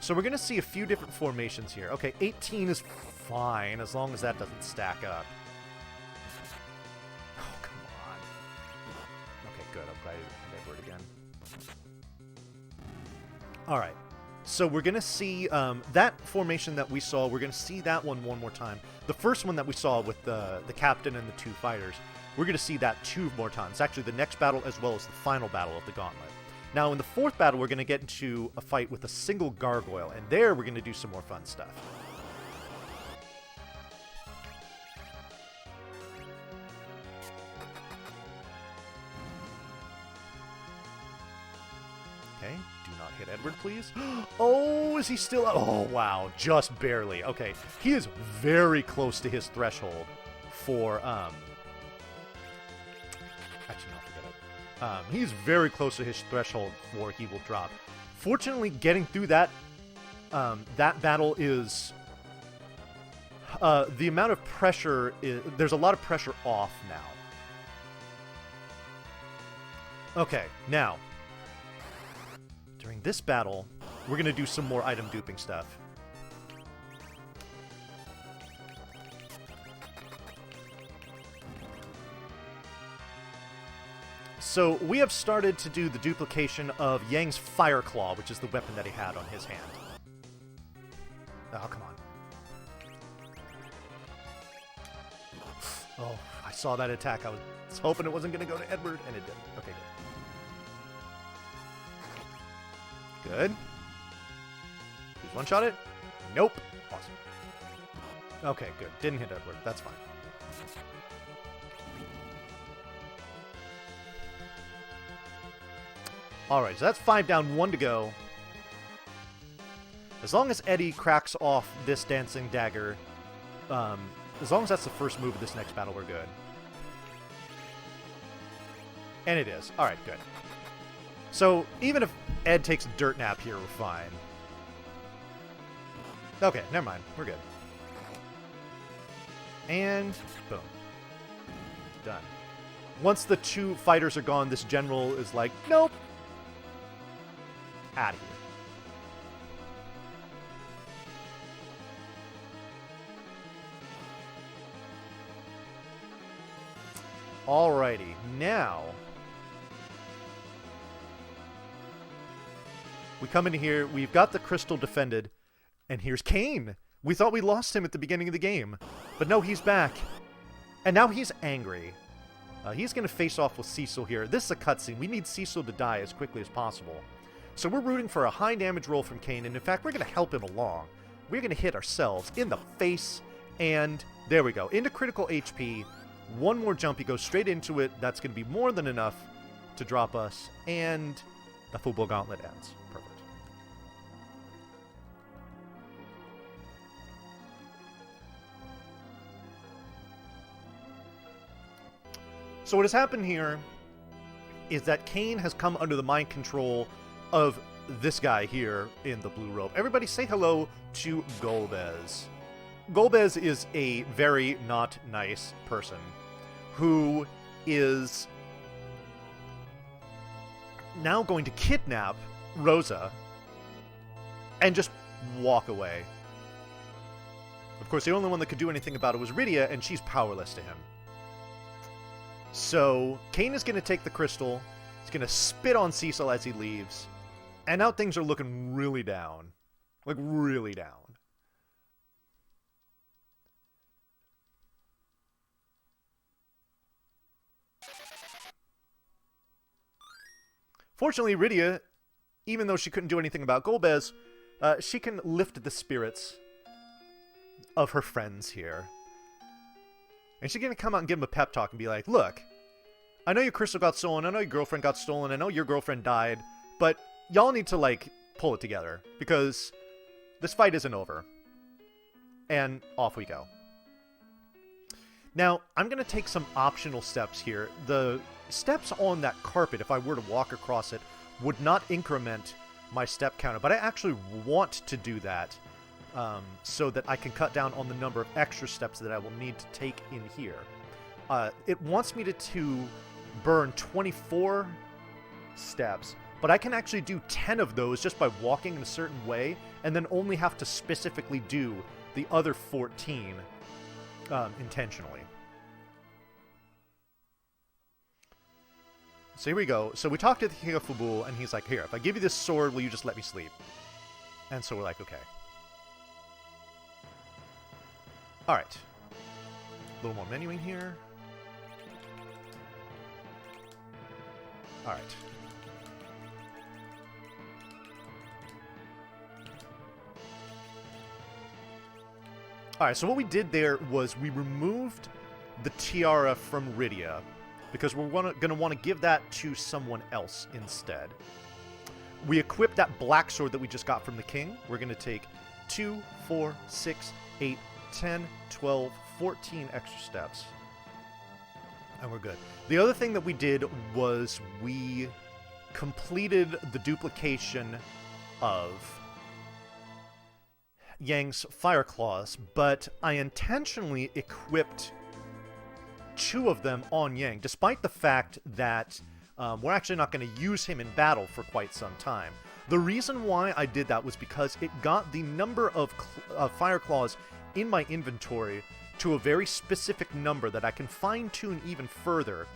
So we're going to see a few different formations here. Okay, 18 is fine, as long as that doesn't stack up. Oh, come on. Okay, good. I'm glad I didn't hit Edward again. Alright, so we're going to see that formation that we saw, we're going to see that one more time. The first one that we saw with the captain and the 2 fighters, we're going to see that 2 more times. Actually, the next battle as well as the final battle of the Gauntlet. Now, in the 4th battle, we're going to get into a fight with a single gargoyle, and there we're going to do some more fun stuff. Okay, do not hit Edward, please. Oh, is he still... Oh, wow, just barely. Okay, he is very close to his threshold for... Actually, no, forget it. He's very close to his threshold for he will drop. Fortunately, getting through that battle is... the amount of pressure... there's a lot of pressure off now. Okay, now... During this battle, we're going to do some more item duping stuff. So we have started to do the duplication of Yang's Fire Claw, which is the weapon that he had on his hand. Oh, come on. Oh, I saw that attack. I was hoping it wasn't going to go to Edward, and it didn't. Okay, good. Good. Please one-shot it. Nope. Awesome. Okay, good. Didn't hit Edward. That's fine. Alright, so that's 5 down, 1 to go. As long as Eddie cracks off this dancing dagger, as long as that's the first move of this next battle, we're good. And it is. Alright, good. So, even if Ed takes a dirt nap here, we're fine. Okay, never mind. We're good. And boom. Done. Once the 2 fighters are gone, this general is like, nope. Out of here. Alrighty, now we come into here, we've got the crystal defended, and here's Kane. We thought we lost him at the beginning of the game, but no, he's back. And now he's angry. He's going to face off with Cecil here. This is a cutscene. We need Cecil to die as quickly as possible. So we're rooting for a high damage roll from Kane, and in fact, we're going to help him along. We're going to hit ourselves in the face, and there we go. Into critical HP. One more jump, he goes straight into it. That's going to be more than enough to drop us, and the football gauntlet ends. Perfect. So what has happened here is that Kane has come under the mind control of this guy here in the blue robe. Everybody say hello to Golbez. Golbez is a very not nice person who is now going to kidnap Rosa and just walk away. Of course, the only one that could do anything about it was Rydia, and she's powerless to him. So, Kane is going to take the crystal, he's going to spit on Cecil as he leaves, and now things are looking really down. Like, really down. Fortunately, Rydia, even though she couldn't do anything about Golbez, she can lift the spirits of her friends here. And she's going to come out and give him a pep talk and be like, look, I know your crystal got stolen, I know your girlfriend got stolen, I know your girlfriend died, but y'all need to, like, pull it together, because this fight isn't over. And off we go. Now, I'm going to take some optional steps here. The steps on that carpet, if I were to walk across it, would not increment my step counter, but I actually want to do that so that I can cut down on the number of extra steps that I will need to take in here. It wants me to burn 24 steps, but I can actually do 10 of those just by walking in a certain way, and then only have to specifically do the other 14 intentionally. So here we go. So we talked to the King of Fubul, and he's like, here, if I give you this sword, will you just let me sleep? And so we're like, okay. Alright. A little more menuing here. Alright. Alright, so what we did there was we removed the tiara from Rydia, because we're going to want to give that to someone else instead. We equipped that black sword that we just got from the king. We're going to take 2, 4, 6, 8, 10, 12, 14 extra steps. And we're good. The other thing that we did was we completed the duplication of Yang's fire claws, but I intentionally equipped 2 of them on Yang, despite the fact that we're actually not going to use him in battle for quite some time. The reason why I did that was because it got the number of fire claws in my inventory to a very specific number that I can fine-tune even further,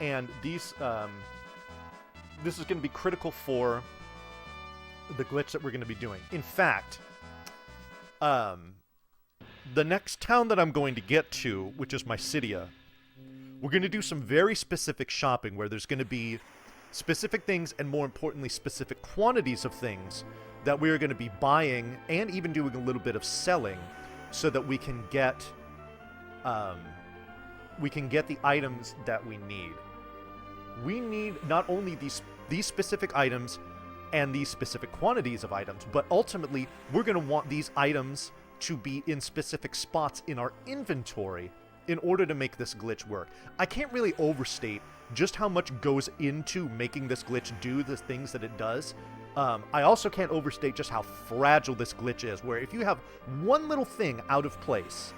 and these this is going to be critical for the glitch that we're going to be doing. In fact, the next town that I'm going to get to, which is Mysidia, we're going to do some very specific shopping where there's going to be specific things and, more importantly, specific quantities of things that we're going to be buying and even doing a little bit of selling so that we can get the items that we need. We need not only these specific items and these specific quantities of items, but ultimately we're going to want these items to be in specific spots in our inventory in order to make this glitch work. I can't really overstate just how much goes into making this glitch do the things that it does. I also can't overstate just how fragile this glitch is, where if you have one little thing out of place,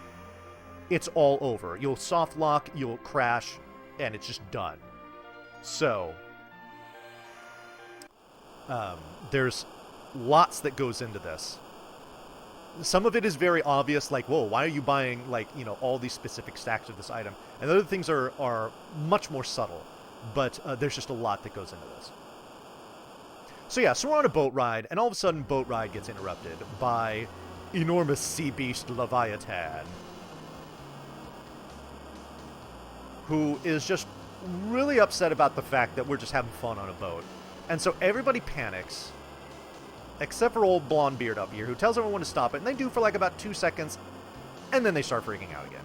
it's all over. You'll soft lock, you'll crash, and it's just done. So, there's lots that goes into this. Some of it is very obvious, like, whoa, why are you buying, like, you know, all these specific stacks of this item? And other things are much more subtle, but there's just a lot that goes into this. So yeah, so we're on a boat ride, and all of a sudden, boat ride gets interrupted by enormous sea beast Leviathan, who is just really upset about the fact that we're just having fun on a boat. And so everybody panics, Except for old blonde beard up here, who tells everyone to stop it, and they do for like about 2 seconds, and then they start freaking out again.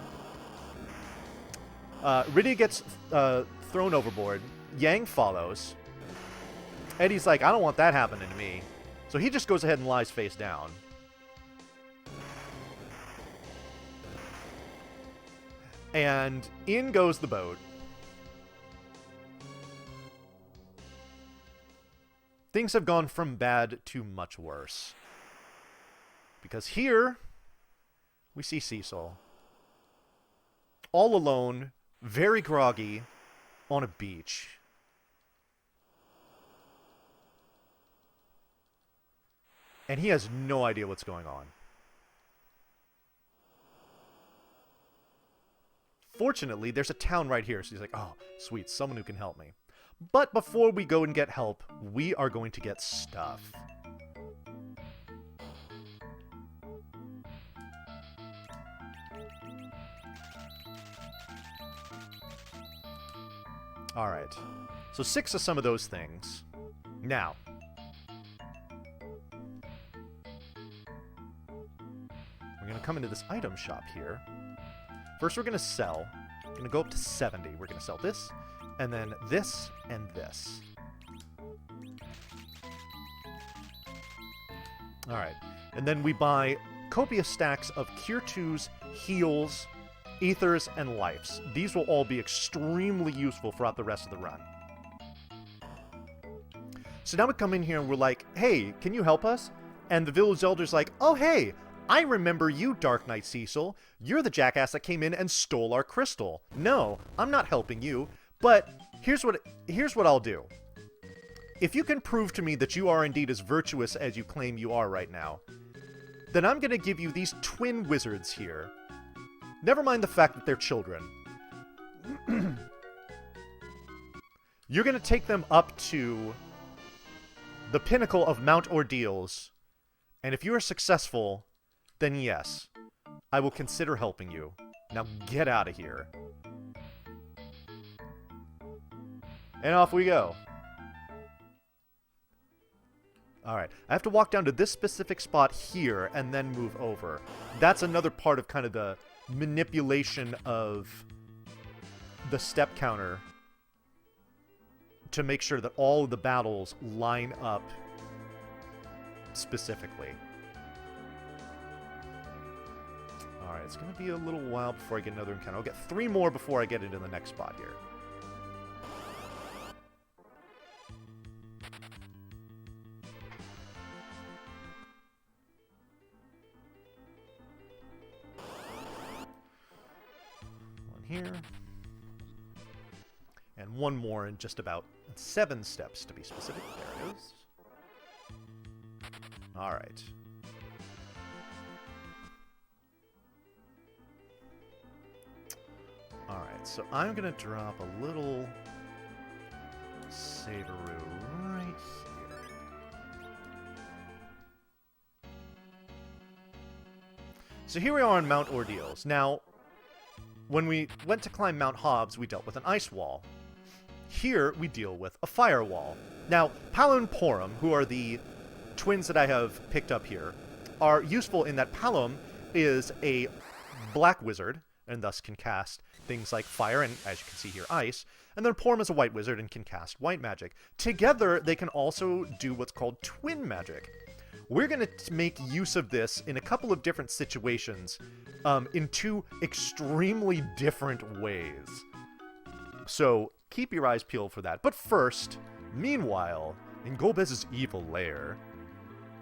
Rydia gets thrown overboard. Yang follows. Eddie's like, I don't want that happening to me. So he just goes ahead and lies face down. And in goes the boat. Things have gone from bad to much worse. Because here, we see Cecil. All alone, very groggy, on a beach. And he has no idea what's going on. Fortunately, there's a town right here, so he's like, oh, sweet, someone who can help me. But before we go and get help, we are going to get stuff. Alright. So 6 of some of those things. Now. We're going to come into this item shop here. First we're going to sell. We're going to go up to 70. We're going to sell this, and then this, and this. Alright. And then we buy copious stacks of Cure 2s, heals, ethers, and lives. These will all be extremely useful throughout the rest of the run. So now we come in here and we're like, hey, can you help us? And the village elder's like, oh hey, I remember you, Dark Knight Cecil. You're the jackass that came in and stole our crystal. No, I'm not helping you, but here's what I'll do. If you can prove to me that you are indeed as virtuous as you claim you are right now, then I'm going to give you these twin wizards here. Never mind the fact that they're children. You're going to take them up to the pinnacle of Mount Ordeals, and if you are successful, then yes, I will consider helping you. Now get out of here. And off we go. Alright, I have to walk down to this specific spot here and then move over. That's another part of kind of the manipulation of the step counter to make sure that all of the battles line up specifically. Alright, it's going to be a little while before I get another encounter. I'll get 3 more before I get into the next spot here. One here. And one more in just about 7 steps to be specific. There it is. Alright. Alright, so I'm going to drop a little Saberoo right here. So here we are on Mount Ordeals. Now, when we went to climb Mount Hobbs, we dealt with an ice wall. Here, we deal with a firewall. Now, Palo and Porum, who are the twins that I have picked up here, are useful in that Palom is a black wizard, and thus can cast things like fire and, as you can see here, ice. And then Porum is a white wizard and can cast white magic. Together, they can also do what's called twin magic. We're going to make use of this in a couple of different situations, in 2 extremely different ways. So, keep your eyes peeled for that. But first, meanwhile, in Golbez's evil lair,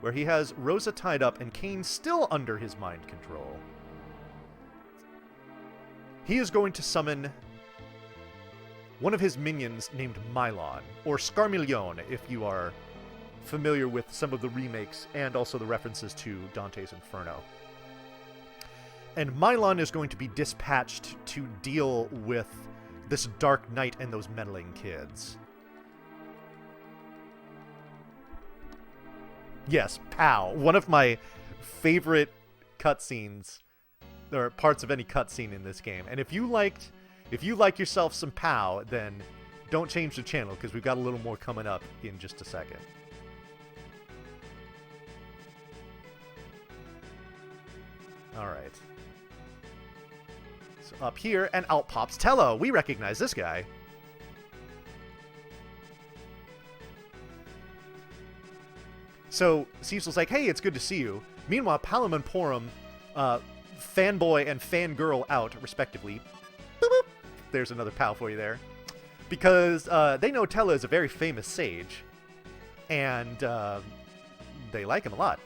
where he has Rosa tied up and Kain still under his mind control, he is going to summon one of his minions named Mylon, or Scarmillion, if you are familiar with some of the remakes and also the references to Dante's Inferno. And Mylon is going to be dispatched to deal with this Dark Knight and those meddling kids. Yes, Pow. One of my favorite cutscenes, or parts of any cutscene in this game. And if you like yourself some Pow, then don't change the channel, because we've got a little more coming up in just a second. Alright. So up here, and out pops Tello. We recognize this guy. So Cecil's like, hey, it's good to see you. Meanwhile, Palom and Porum, fanboy and fangirl out, respectively. Boop, boop. There's another pal for you there. Because they know Tello is a very famous sage. And they like him a lot.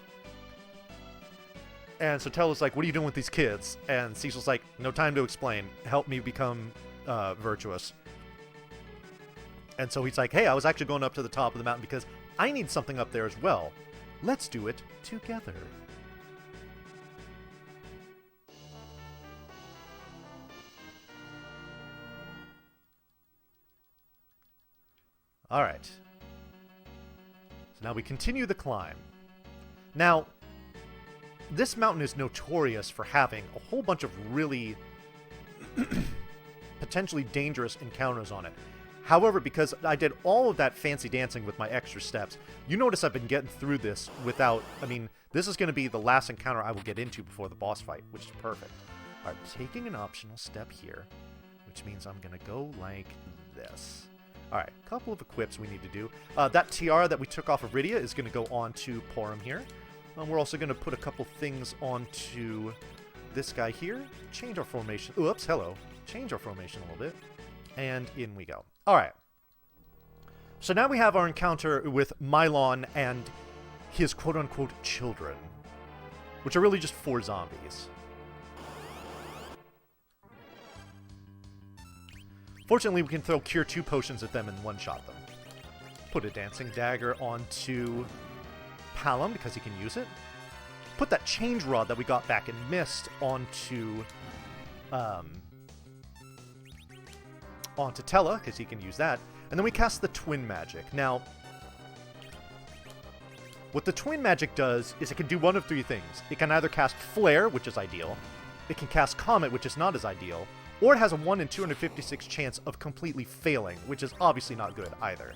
And so Tello's like, what are you doing with these kids? And Cecil's like, no time to explain. Help me become virtuous. And so he's like, hey, I was actually going up to the top of the mountain because I need something up there as well. Let's do it together. All right. So now we continue the climb. Now, this mountain is notorious for having a whole bunch of really potentially dangerous encounters on it. However, because I did all of that fancy dancing with my extra steps, you notice I've been getting through this without... I mean, this is going to be the last encounter I will get into before the boss fight, which is perfect. All right, taking an optional step here, which means I'm going to go like this. All right, a couple of equips we need to do. That tiara that we took off of Rydia is going to go on to Porum here. We're also going to put a couple things onto this guy here. Change our formation. Oops, hello. Change our formation a little bit. And in we go. All right. So now we have our encounter with Mylon and his quote-unquote children, which are really just 4 zombies. Fortunately, we can throw Cure 2 potions at them and one-shot them. Put a Dancing Dagger onto Palom because he can use it. Put that Change Rod that we got back in Mist onto Tella because he can use that. And then we cast the Twin Magic. Now, what the Twin Magic does is it can do one of 3 things. It can either cast Flare, which is ideal. It can cast Comet, which is not as ideal. Or it has a 1 in 256 chance of completely failing, which is obviously not good either.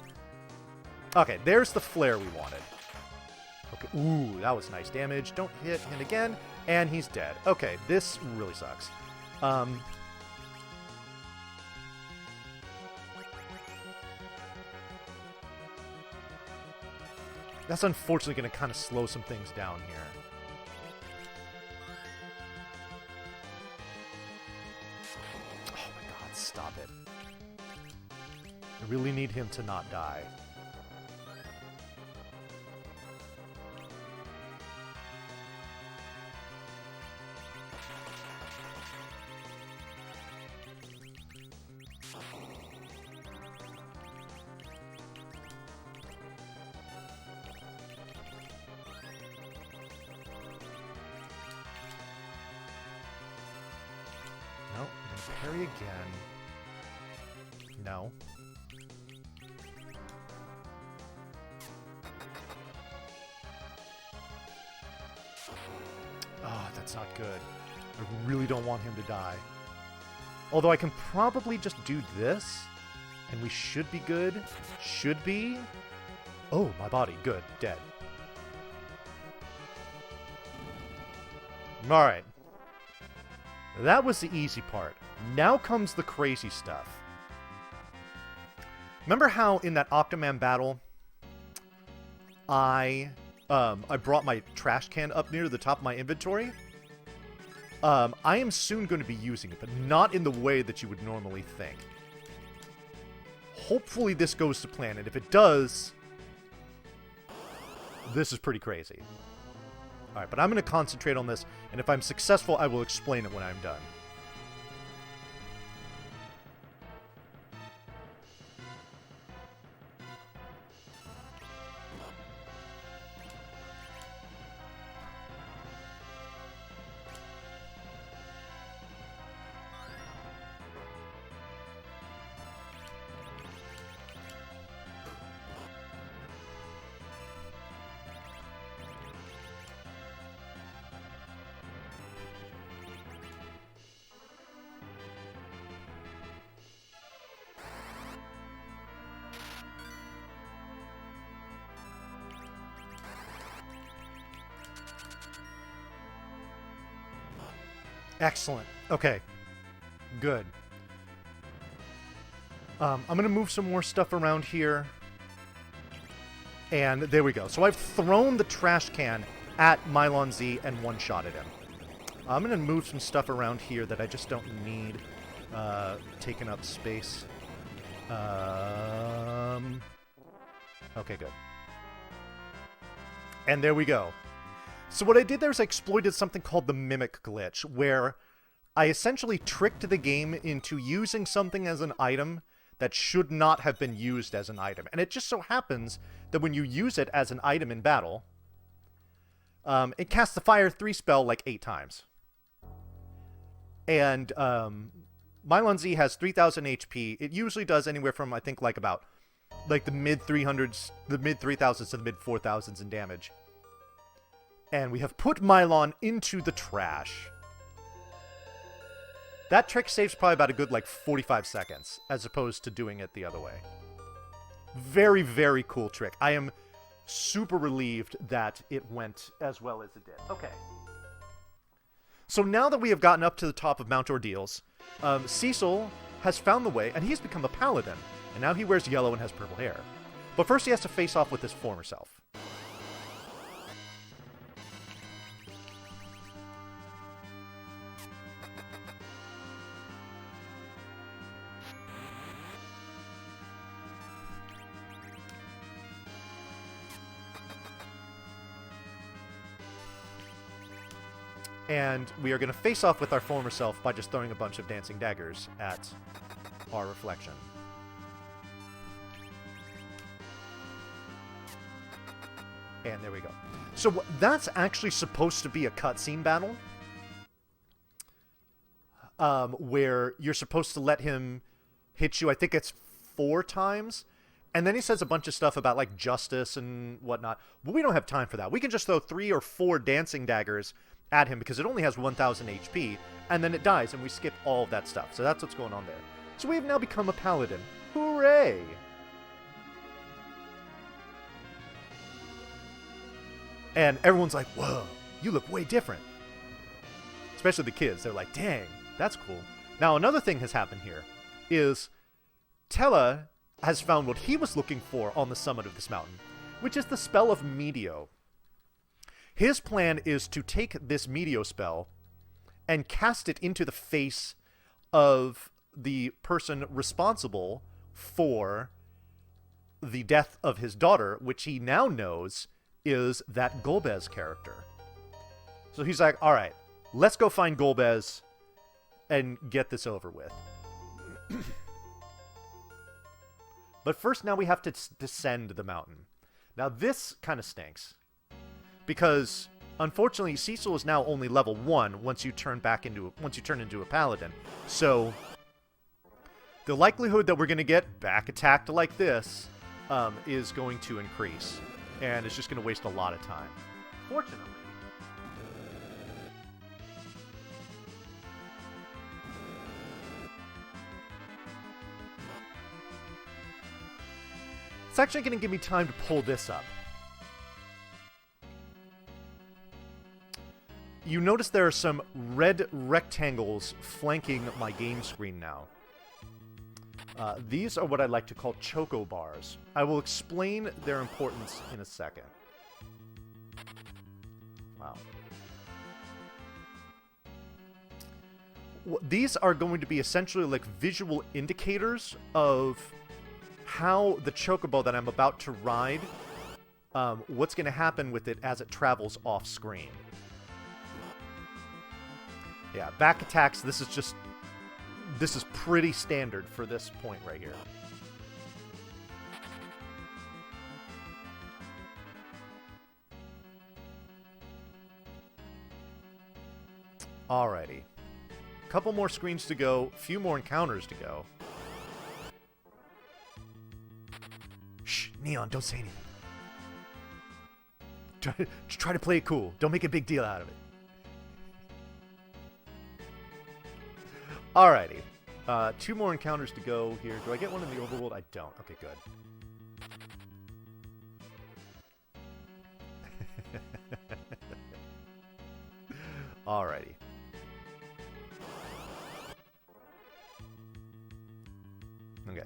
Okay, there's the Flare we wanted. Okay, ooh, that was nice damage. Don't hit him again, and he's dead. Okay, this really sucks. That's unfortunately going to kind of slow some things down here. Oh my god, stop it. I really need him to not die. Parry again. No. Oh, that's not good. I really don't want him to die. Although I can probably just do this, and we should be good. Should be. Oh, my body. Good. Dead. Alright. That was the easy part. Now comes the crazy stuff. Remember how in that Octoman battle, I brought my trash can up near the top of my inventory? I am soon going to be using it, but not in the way that you would normally think. Hopefully this goes to plan, and if it does, this is pretty crazy. Alright, but I'm going to concentrate on this, and if I'm successful, I will explain it when I'm done. Excellent. Okay. Good. I'm going to move some more stuff around here. And there we go. So I've thrown the trash can at Mylon Z and one-shotted him. I'm going to move some stuff around here that I just don't need taking up space. Okay, good. And there we go. So what I did there is I exploited something called the Mimic glitch, where I essentially tricked the game into using something as an item that should not have been used as an item. And it just so happens that when you use it as an item in battle, it casts the Fire 3 spell like 8 times. And Mylon Z has 3,000 HP. It usually does anywhere from, I think, like about like the mid-300s, the mid-3000s to the mid-4000s in damage. And we have put Mylon into the trash. That trick saves probably about a good, like, 45 seconds, as opposed to doing it the other way. Very, very cool trick. I am super relieved that it went as well as it did. Okay. So now that we have gotten up to the top of Mount Ordeals, Cecil has found the way, and he's become a paladin. And now he wears yellow and has purple hair. But first he has to face off with his former self. And we are going to face off with our former self by just throwing a bunch of dancing daggers at our reflection. And there we go. So that's actually supposed to be a cutscene battle. Where you're supposed to let him hit you, I think it's 4 times. And then he says a bunch of stuff about, like, justice and whatnot. But we don't have time for that. We can just throw 3 or 4 dancing daggers at him because it only has 1,000 HP. And then it dies, and we skip all of that stuff. So that's what's going on there. So we have now become a paladin. Hooray! And everyone's like, whoa, you look way different. Especially the kids. They're like, dang, that's cool. Now, another thing has happened here is Tella has found what he was looking for on the summit of this mountain, which is the spell of Meteo. His plan is to take this Meteo spell and cast it into the face of the person responsible for the death of his daughter, which he now knows is that Golbez character. So he's like, all right, let's go find Golbez and get this over with. But first, now we have to descend the mountain. Now this kind of stinks, because unfortunately Cecil is now only level 1 once you turn into a paladin. So the likelihood that we're going to get back attacked like this is going to increase. And it's just going to waste a lot of time. Fortunately, it's actually going to give me time to pull this up. You notice there are some red rectangles flanking my game screen now. These are what I like to call choco bars. I will explain their importance in a second. Wow. These are going to be essentially like visual indicators of how the chocobo that I'm about to ride, what's going to happen with it as it travels off screen. Yeah, back attacks, this is pretty standard for this point right here. Alrighty. Couple more screens to go, few more encounters to go. Shh, Neon, don't say anything. Try to play it cool. Don't make a big deal out of it. Alrighty. 2 more encounters to go here. Do I get one in the overworld? I don't. Okay, good. Alrighty.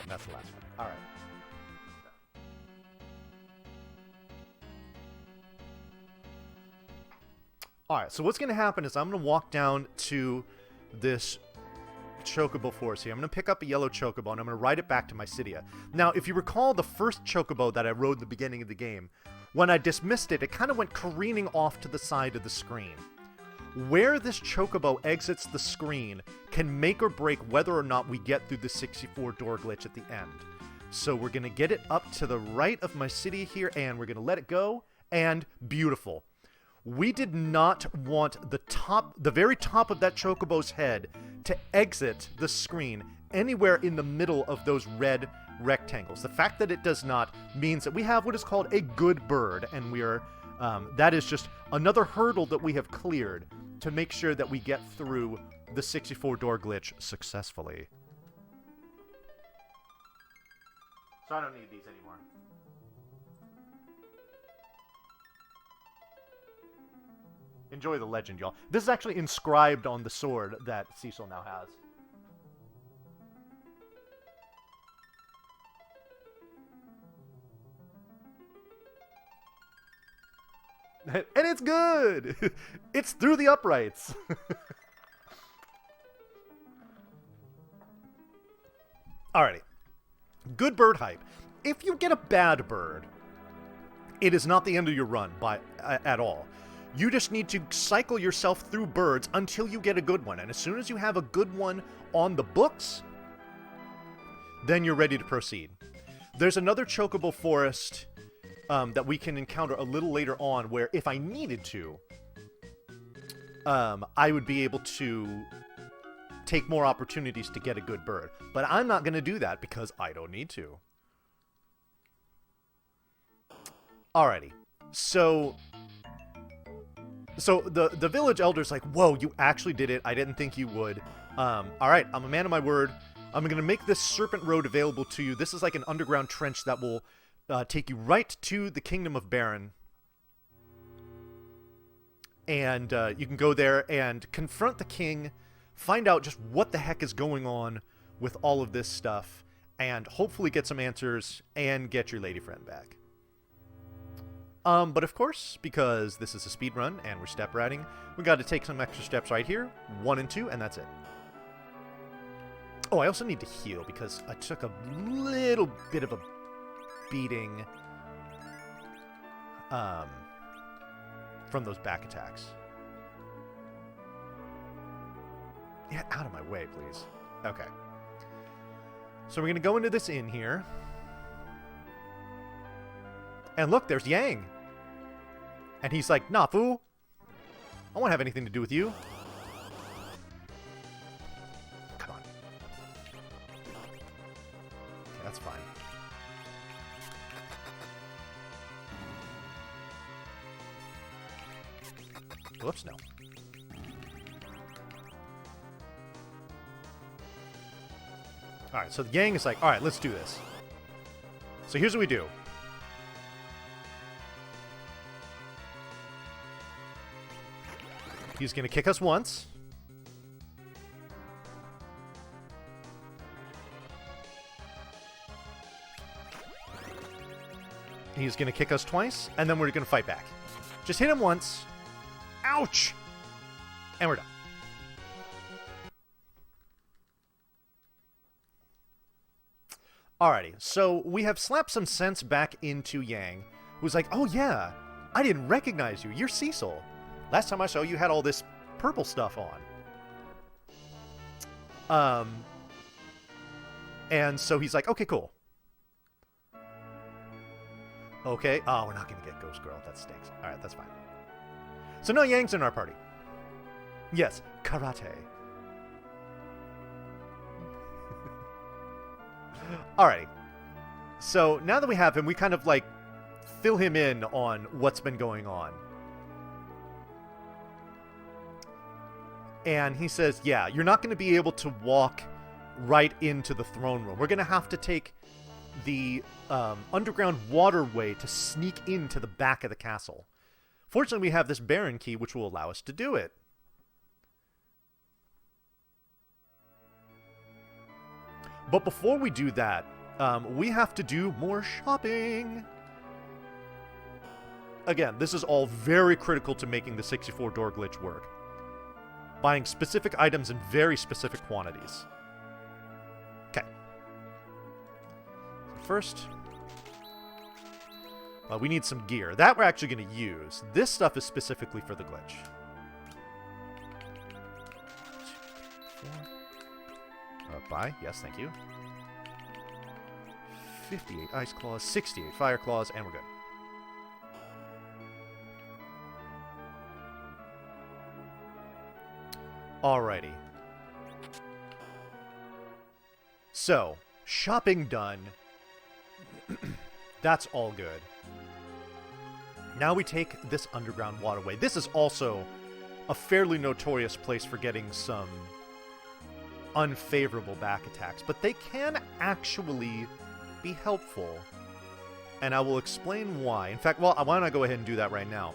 That's the last one. All right. All right, so what's going to happen is I'm going to walk down to this chocobo forest here. I'm going to pick up a yellow chocobo, and I'm going to ride it back to my Mysidia. Now, if you recall the first chocobo that I rode at the beginning of the game, when I dismissed it, it kind of went careening off to the side of the screen. Where this chocobo exits the screen can make or break whether or not we get through the 64 door glitch at the end. So we're going to get it up to the right of my city here, and we're going to let it go, and beautiful. We did not want the very top of that chocobo's head to exit the screen anywhere in the middle of those red rectangles. The fact that it does not means that we have what is called a good bird, and we are that is just another hurdle that we have cleared to make sure that we get through the 64 door glitch successfully. So I don't need these anymore. Enjoy the legend, y'all. This is actually inscribed on the sword that Cecil now has. And it's good! It's through the uprights! Alrighty. Good bird hype. If you get a bad bird, it is not the end of your run at all. You just need to cycle yourself through birds until you get a good one. And as soon as you have a good one on the books, then you're ready to proceed. There's another chocobo forest that we can encounter a little later on where if I needed to, I would be able to take more opportunities to get a good bird. But I'm not going to do that because I don't need to. Alrighty. So the village elder's like, whoa, you actually did it. I didn't think you would. Alright, I'm a man of my word. I'm going to make this serpent road available to you. This is like an underground trench that will take you right to the Kingdom of Baron. And you can go there and confront the king, find out just what the heck is going on with all of this stuff, and hopefully get some answers and get your lady friend back. But of course, because this is a speed run and we're step riding, we got to take some extra steps right here, 1 and 2, and that's it. Oh, I also need to heal because I took a little bit of a beating from those back attacks. Yeah, out of my way, please. Okay. So we're going to go into this inn here. And look, there's Yang. And he's like, nah, fool. I won't have anything to do with you. Come on. Okay, that's fine. Whoops, no. Alright, so the gang is like, alright, let's do this. So here's what we do. He's going to kick us once. He's going to kick us twice, and then we're going to fight back. Just hit him once. Ouch! And we're done. Alrighty, so we have slapped some sense back into Yang, who's like, oh yeah, I didn't recognize you. You're Cecil. Last time I saw you had all this purple stuff on. And so he's like, okay, cool. Okay. Oh, we're not going to get Ghost Girl. That stinks. All right, that's fine. So no Yang's in our party. Yes, karate. Alrighty. So now that we have him, we kind of like fill him in on what's been going on. And he says, yeah, you're not going to be able to walk right into the throne room. We're going to have to take the underground waterway to sneak into the back of the castle. Fortunately, we have this Baron key, which will allow us to do it. But before we do that, we have to do more shopping. Again, this is all very critical to making the 64-door glitch work. Buying specific items in very specific quantities. Okay. So first, we need some gear. That we're actually going to use. This stuff is specifically for the glitch. 2, 3, 4. Buy. Yes, thank you. 58 ice claws, 68 fire claws, and we're good. Alrighty. So, shopping done. That's all good. Now we take this underground waterway. This is also a fairly notorious place for getting some unfavorable back attacks, but they can actually be helpful. And I will explain why. In fact, well, why don't I go ahead and do that right now?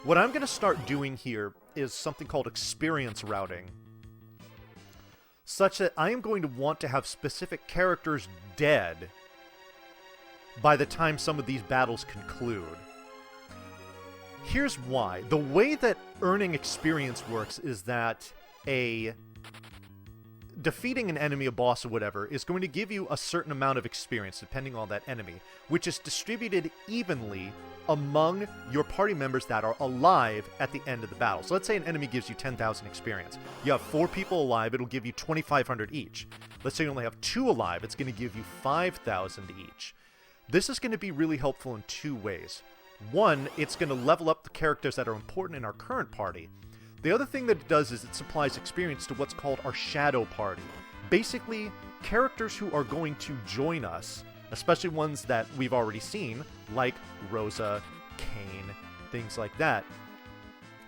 What I'm going to start doing here is something called experience routing, such that I am going to want to have specific characters dead by the time some of these battles conclude. Here's why. The way that earning experience works is that defeating an enemy, a boss or whatever, is going to give you a certain amount of experience depending on that enemy, which is distributed evenly among your party members that are alive at the end of the battle. So let's say an enemy gives you 10,000 experience. You have 4 people alive, it'll give you 2,500 each. Let's say you only have 2 alive, it's going to give you 5,000 each. This is going to be really helpful in 2 ways. One, it's going to level up the characters that are important in our current party. The other thing that it does is it supplies experience to what's called our shadow party. Basically, characters who are going to join us, especially ones that we've already seen, like Rosa, Kane, things like that.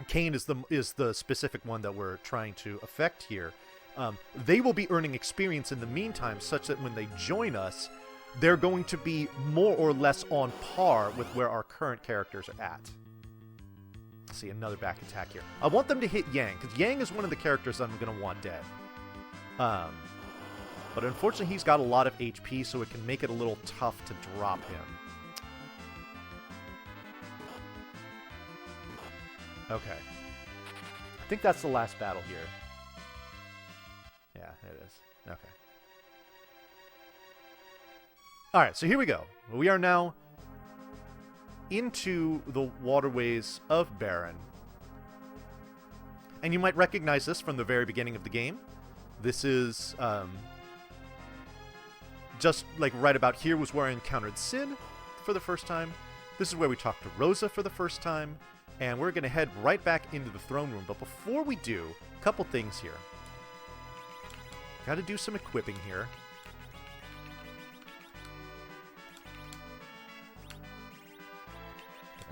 Kane is the specific one that we're trying to affect here. They will be earning experience in the meantime, such that when they join us, they're going to be more or less on par with where our current characters are at. Let's see, another back attack here. I want them to hit Yang, because Yang is one of the characters I'm going to want dead. But unfortunately, he's got a lot of HP, so it can make it a little tough to drop him. Okay. I think that's the last battle here. Yeah, it is. Okay. Alright, so here we go. We are now into the waterways of Baron. And you might recognize this from the very beginning of the game. This is, just like right about here was where I encountered Sid for the first time. This is where we talked to Rosa for the first time. And we're going to head right back into the throne room. But before we do, a couple things here. Got to do some equipping here.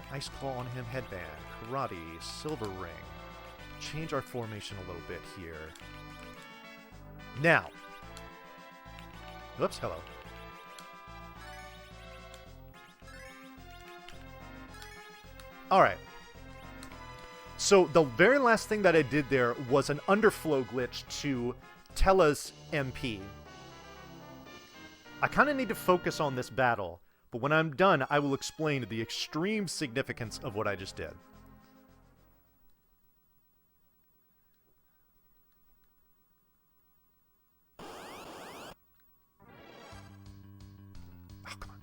Ice Claw on him, headband, karate, silver ring. Change our formation a little bit here. Now. Whoops, hello. Alright. So the very last thing that I did there was an underflow glitch to Tella's MP. I kind of need to focus on this battle. But when I'm done, I will explain the extreme significance of what I just did. Oh, come on.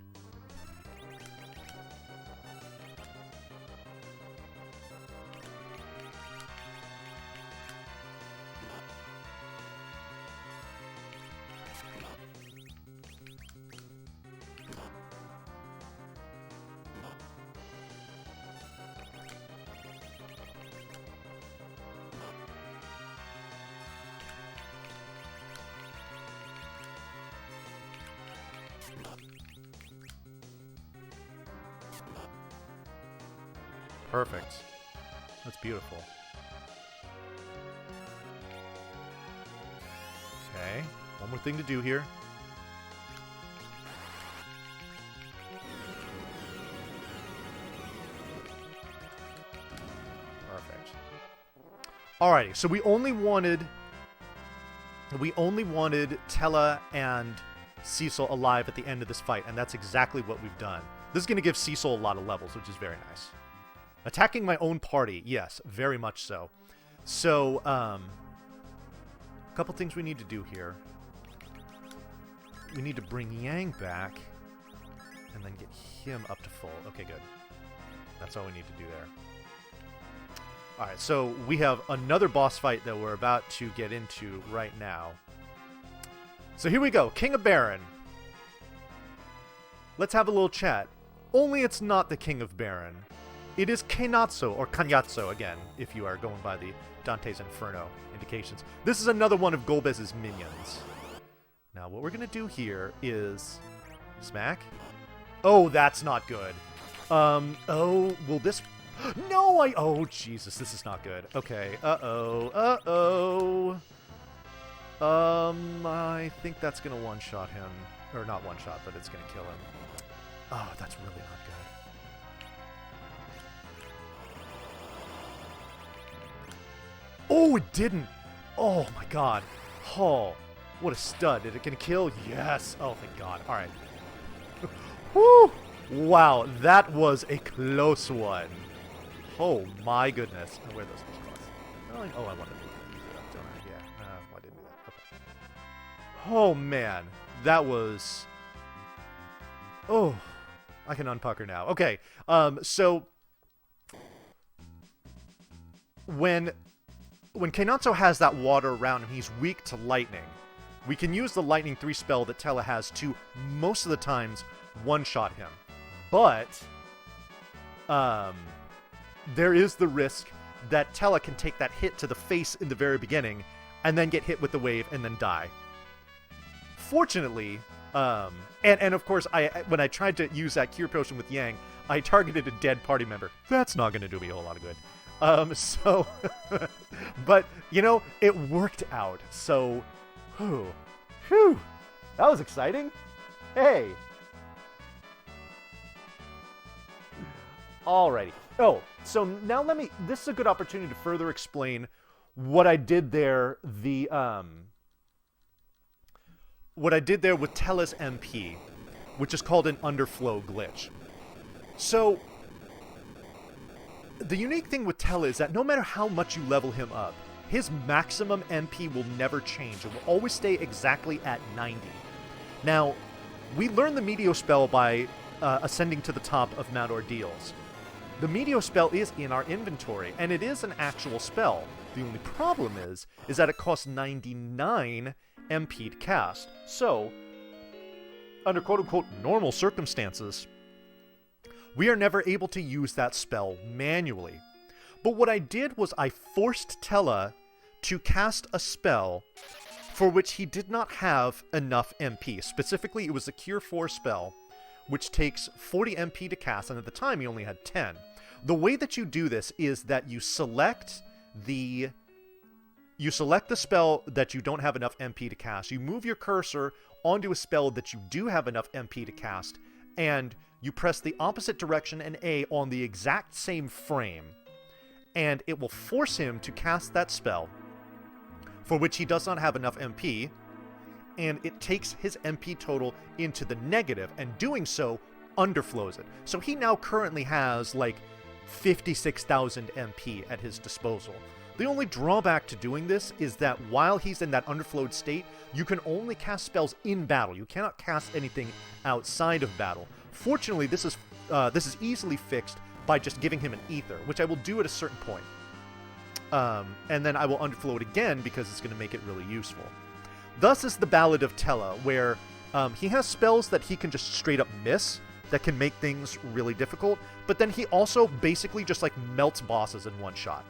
Perfect. That's beautiful. Okay, one more thing to do here. Perfect. Alrighty, so we only wanted Tella and Cecil alive at the end of this fight, and that's exactly what we've done. This is going to give Cecil a lot of levels, which is very nice. Attacking my own party, yes, very much so. So, a couple things we need to do here. We need to bring Yang back, and then get him up to full. Okay, good. That's all we need to do there. Alright, so we have another boss fight that we're about to get into right now. So here we go, King of Baron. Let's have a little chat. Only it's not the King of Baron. It is Kenatsu, or Kanyatsu again, if you are going by the Dante's Inferno indications. This is another one of Golbez's minions. Now, what we're going to do here is... Smack? Oh, that's not good. Oh, will this... No, Oh, Jesus, this is not good. Okay, uh-oh. I think that's going to one-shot him. Or not one-shot, but it's going to kill him. Oh, that's really not good. Oh, it didn't! Oh, my God. Oh, what a stud. Is it going to kill? Yes! Oh, thank God. Alright. Woo! Wow, that was a close one. Oh, my goodness. Oh, where are those spots? Oh, I wanted to do that, don't I? Yeah. Well, I didn't do that. Okay. Oh, man. That was... Oh, I can unpucker now. Okay, so... When Kenatsu has that water around him, he's weak to lightning. We can use the Lightning 3 spell that Tella has to, most of the times, one-shot him. But, there is the risk that Tella can take that hit to the face in the very beginning, and then get hit with the wave, and then die. Fortunately, and of course, when I tried to use that cure potion with Yang, I targeted a dead party member. That's not going to do me a whole lot of good. So, but, you know, it worked out, so, whew, that was exciting. Hey. Alrighty. Oh, so now this is a good opportunity to further explain what I did there, what I did there with Tella's MP, which is called an underflow glitch. So, the unique thing with Tella is that no matter how much you level him up, his maximum MP will never change. It will always stay exactly at 90. Now, we learned the Meteor spell by ascending to the top of Mount Ordeals. The Meteor spell is in our inventory, and it is an actual spell. The only problem is that it costs 99 MP to cast. So, under quote-unquote normal circumstances, we are never able to use that spell manually. But what I did was I forced Tella to cast a spell for which he did not have enough MP. Specifically, it was the Cure 4 spell, which takes 40 MP to cast, and at the time he only had 10. The way that you do this is that you select the spell that you don't have enough MP to cast, you move your cursor onto a spell that you do have enough MP to cast, and you press the opposite direction and A on the exact same frame, and it will force him to cast that spell, for which he does not have enough MP, and it takes his MP total into the negative, and doing so underflows it. So he now currently has, like, 56,000 MP at his disposal. The only drawback to doing this is that while he's in that underflowed state, you can only cast spells in battle. You cannot cast anything outside of battle. Fortunately, this is easily fixed by just giving him an ether, which I will do at a certain point. And then I will underflow it again because it's going to make it really useful. Thus is the Ballad of Tella, where he has spells that he can just straight up miss, that can make things really difficult, but then he also basically just like melts bosses in one shot.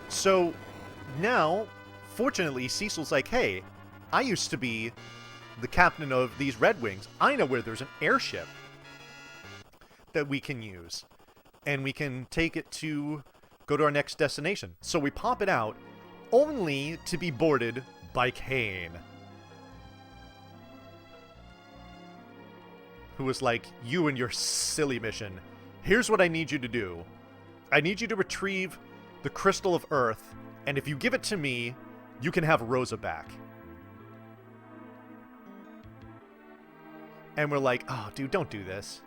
So now, fortunately, Cecil's like, hey, I used to be the captain of these Red Wings. I know where there's an airship that we can use, and we can take it to go to our next destination. So we pop it out, only to be boarded by Kane. who was like, you and your silly mission. Here's what I need you to do. I need you to retrieve the Crystal of Earth, and if you give it to me, you can have Rosa back. And we're like, oh, dude, don't do this.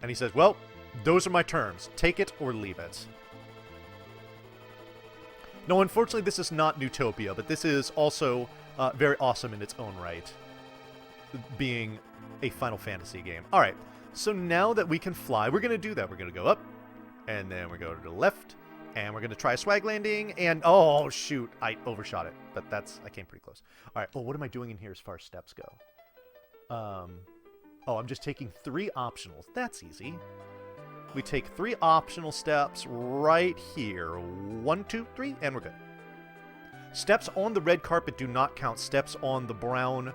And he says, well, those are my terms. Take it or leave it. No, unfortunately, this is not Newtopia, but this is also very awesome in its own right, being a Final Fantasy game. All right, so now that we can fly, we're going to do that. We're going to go up, and then we're going to the left, and we're going to try a swag landing, and oh, shoot, I overshot it, but I came pretty close. All right, well, what am I doing in here as far as steps go? Oh, I'm just taking 3 optionals. That's easy. We take 3 optional steps right here. 1, 2, 3, and we're good. Steps on the red carpet do not count. Steps on the brown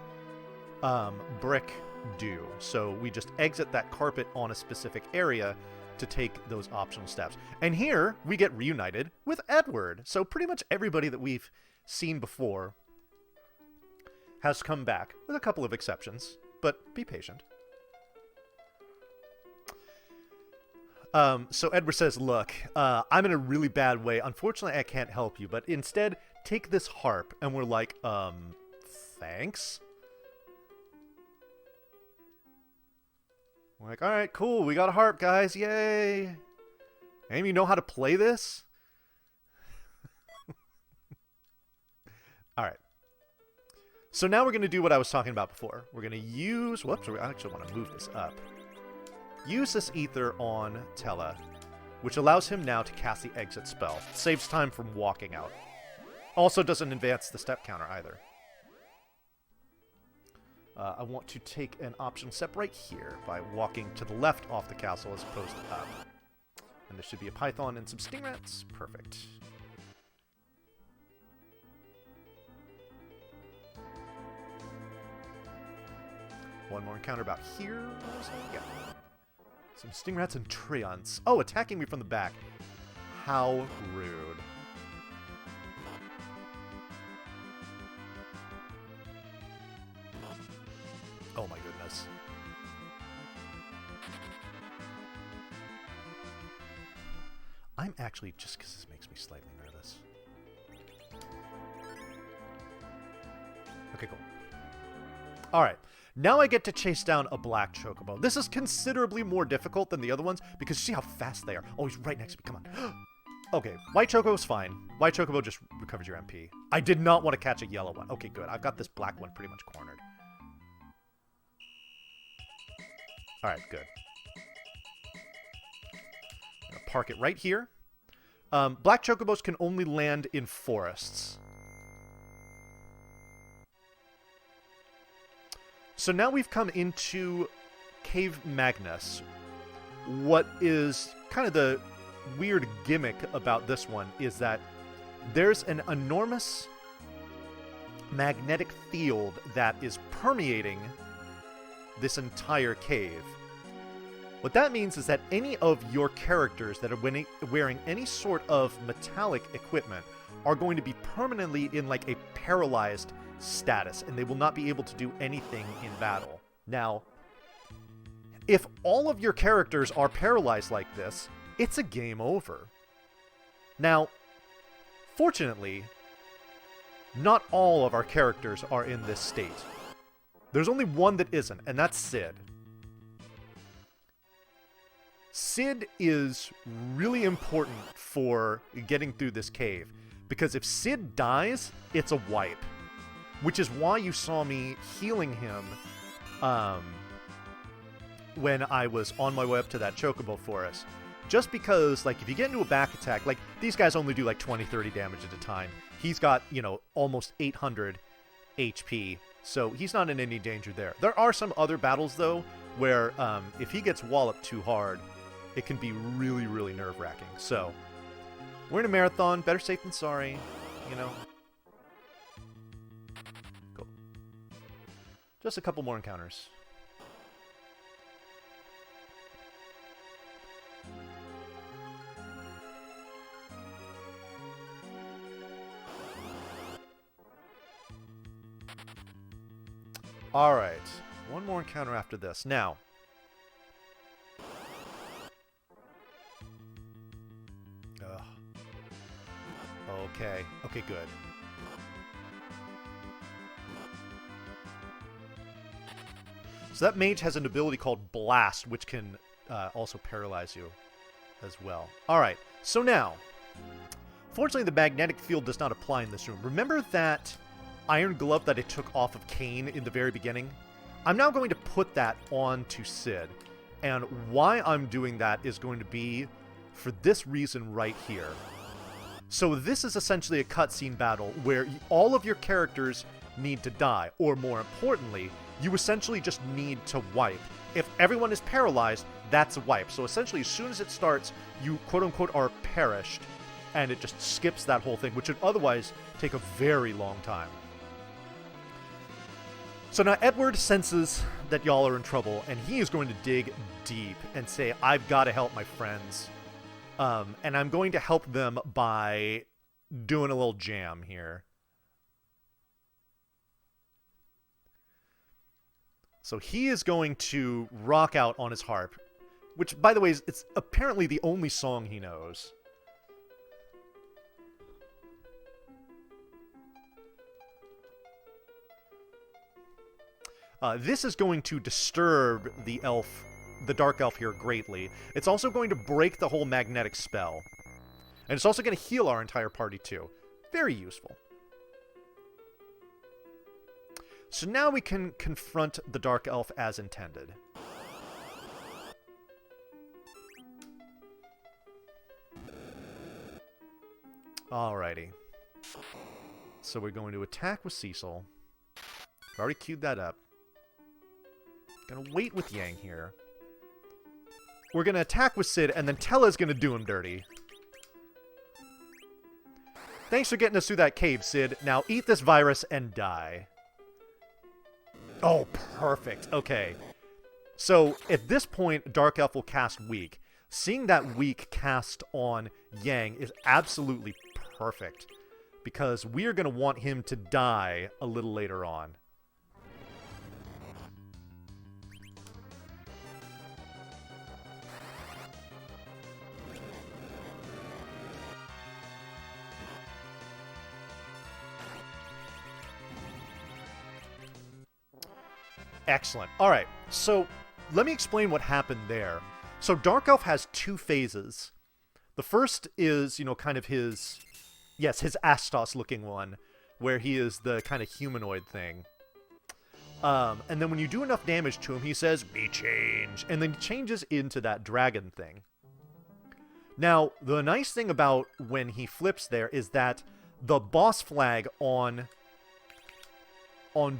brick do. So we just exit that carpet on a specific area to take those optional steps. And here we get reunited with Edward. So pretty much everybody that we've seen before has come back, with a couple of exceptions, but be patient. So Edward says, look, I'm in a really bad way. Unfortunately, I can't help you, but instead, take this harp. And we're like, thanks? We're like, all right, cool. We got a harp, guys. Yay. And you know how to play this? All right. So now we're going to do what I was talking about before. We're going to use... Whoops, I actually want to move this up. Use this ether on Tella, which allows him now to cast the exit spell. It saves time from walking out. Also doesn't advance the step counter either. I want to take an option step right here by walking to the left off the castle as opposed to up. And there should be a python and some sting rats. Perfect. One more encounter about here. Yeah. Some sting rats and treants. Oh, attacking me from the back. How rude. Oh my goodness. I'm actually, just because this makes me slightly nervous. Okay, cool. Alright. Now I get to chase down a black chocobo. This is considerably more difficult than the other ones because you see how fast they are. Oh, he's right next to me. Come on. Okay, white chocobo's fine. White chocobo just recovers your MP. I did not want to catch a yellow one. Okay, good. I've got this black one pretty much cornered. Alright, good. I'm gonna park it right here. Black chocobos can only land in forests. So now we've come into Cave Magnus. What is kind of the weird gimmick about this one is that there's an enormous magnetic field that is permeating this entire cave. What that means is that any of your characters that are wearing any sort of metallic equipment are going to be permanently in like a paralyzed status, and they will not be able to do anything in battle. Now, if all of your characters are paralyzed like this, it's a game over. Now, fortunately, not all of our characters are in this state. There's only one that isn't, and that's Sid. Sid is really important for getting through this cave, because if Sid dies, it's a wipe. Which is why you saw me healing him when I was on my way up to that chocobo forest. Just because, like, if you get into a back attack, like, these guys only do, like, 20, 30 damage at a time. He's got, you know, almost 800 HP, so he's not in any danger there. There are some other battles, though, where if he gets walloped too hard, it can be really, really nerve-wracking. So, we're in a marathon. Better safe than sorry, you know. Cool. Just a couple more encounters. All right. One more encounter after this. Now. Ugh. Okay. Okay, good. So that mage has an ability called Blast, which can also paralyze you as well. Alright, so now, fortunately the magnetic field does not apply in this room. Remember that iron glove that I took off of Cain in the very beginning? I'm now going to put that onto Sid. And why I'm doing that is going to be for this reason right here. So this is essentially a cutscene battle where all of your characters need to die, or more importantly, you essentially just need to wipe. If everyone is paralyzed, that's a wipe. So essentially, as soon as it starts, you quote-unquote are perished, and it just skips that whole thing, which would otherwise take a very long time. So now Edward senses that y'all are in trouble, and he is going to dig deep and say, I've got to help my friends. And I'm going to help them by doing a little jam here. So he is going to rock out on his harp, which, by the way, it's apparently the only song he knows. This is going to disturb the dark elf here greatly. It's also going to break the whole magnetic spell. And it's also going to heal our entire party too. Very useful. So now we can confront the dark elf as intended. Alrighty. So we're going to attack with Cecil. I've already queued that up. Gonna wait with Yang here. We're gonna attack with Sid, and then Tella's gonna do him dirty. Thanks for getting us through that cave, Sid. Now eat this virus and die. Oh, perfect. Okay. So, at this point, Dark Elf will cast Weak. Seeing that Weak cast on Yang is absolutely perfect, because we are going to want him to die a little later on. Excellent. Alright, so let me explain what happened there. So Dark Elf has two phases. The first is, you know, kind of his Astos-looking one, where he is the kind of humanoid thing. And then when you do enough damage to him, he says, "Be changed," and then he changes into that dragon thing. Now, the nice thing about when he flips there is that the boss flag on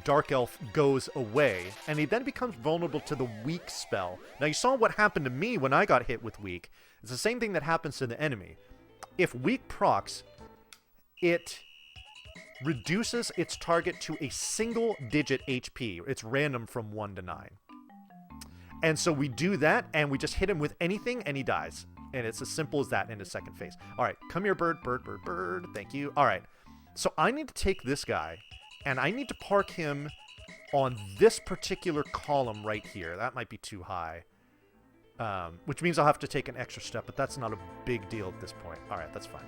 Dark Elf goes away, and he then becomes vulnerable to the Weak spell. Now, you saw what happened to me when I got hit with Weak. It's the same thing that happens to the enemy. If Weak procs, it reduces its target to a single-digit HP. It's random from 1 to 9. And so we do that, and we just hit him with anything, and he dies. And it's as simple as that in his second phase. All right, come here, bird, bird, bird, bird. Thank you. All right, so I need to take this guy, and I need to park him on this particular column right here. That might be too high. Which means I'll have to take an extra step, but that's not a big deal at this point. Alright, that's fine.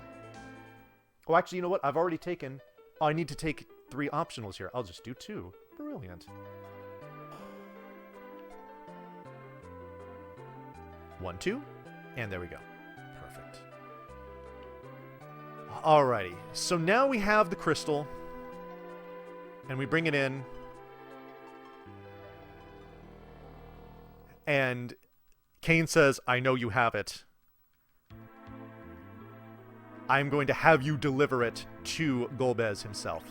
Oh, actually, you know what? I've already taken... Oh, I need to take 3 optionals here. I'll just do 2. Brilliant. 1, 2. And there we go. Perfect. Alrighty. So now we have the crystal. And we bring it in. And Cain says, "I know you have it. I'm going to have you deliver it to Golbez himself."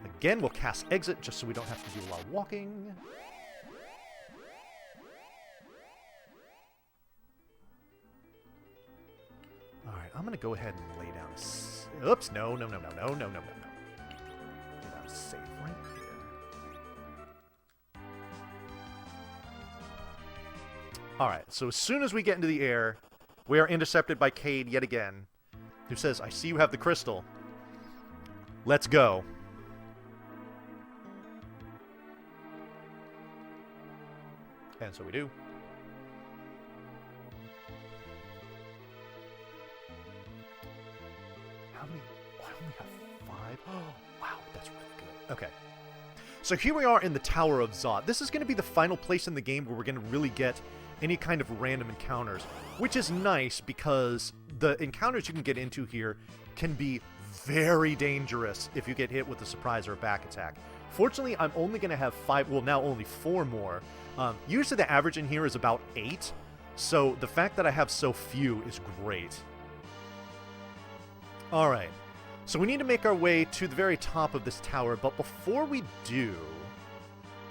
Again, we'll cast Exit just so we don't have to do a lot of walking. Alright, I'm going to go ahead and lay down a... Oops, no. Lay down safe right here. Alright, so as soon as we get into the air, we are intercepted by Cade yet again, who says, "I see you have the crystal. Let's go." And so we do. How many? Oh, I only have 5. Oh, wow, that's really good. Okay. So here we are in the Tower of Zot. This is going to be the final place in the game where we're going to really get any kind of random encounters, which is nice because the encounters you can get into here can be very dangerous if you get hit with a surprise or a back attack. Fortunately, I'm only going to have 5, well, now only 4 more. Usually the average in here is about 8, so the fact that I have so few is great. Alright, so we need to make our way to the very top of this tower, but before we do,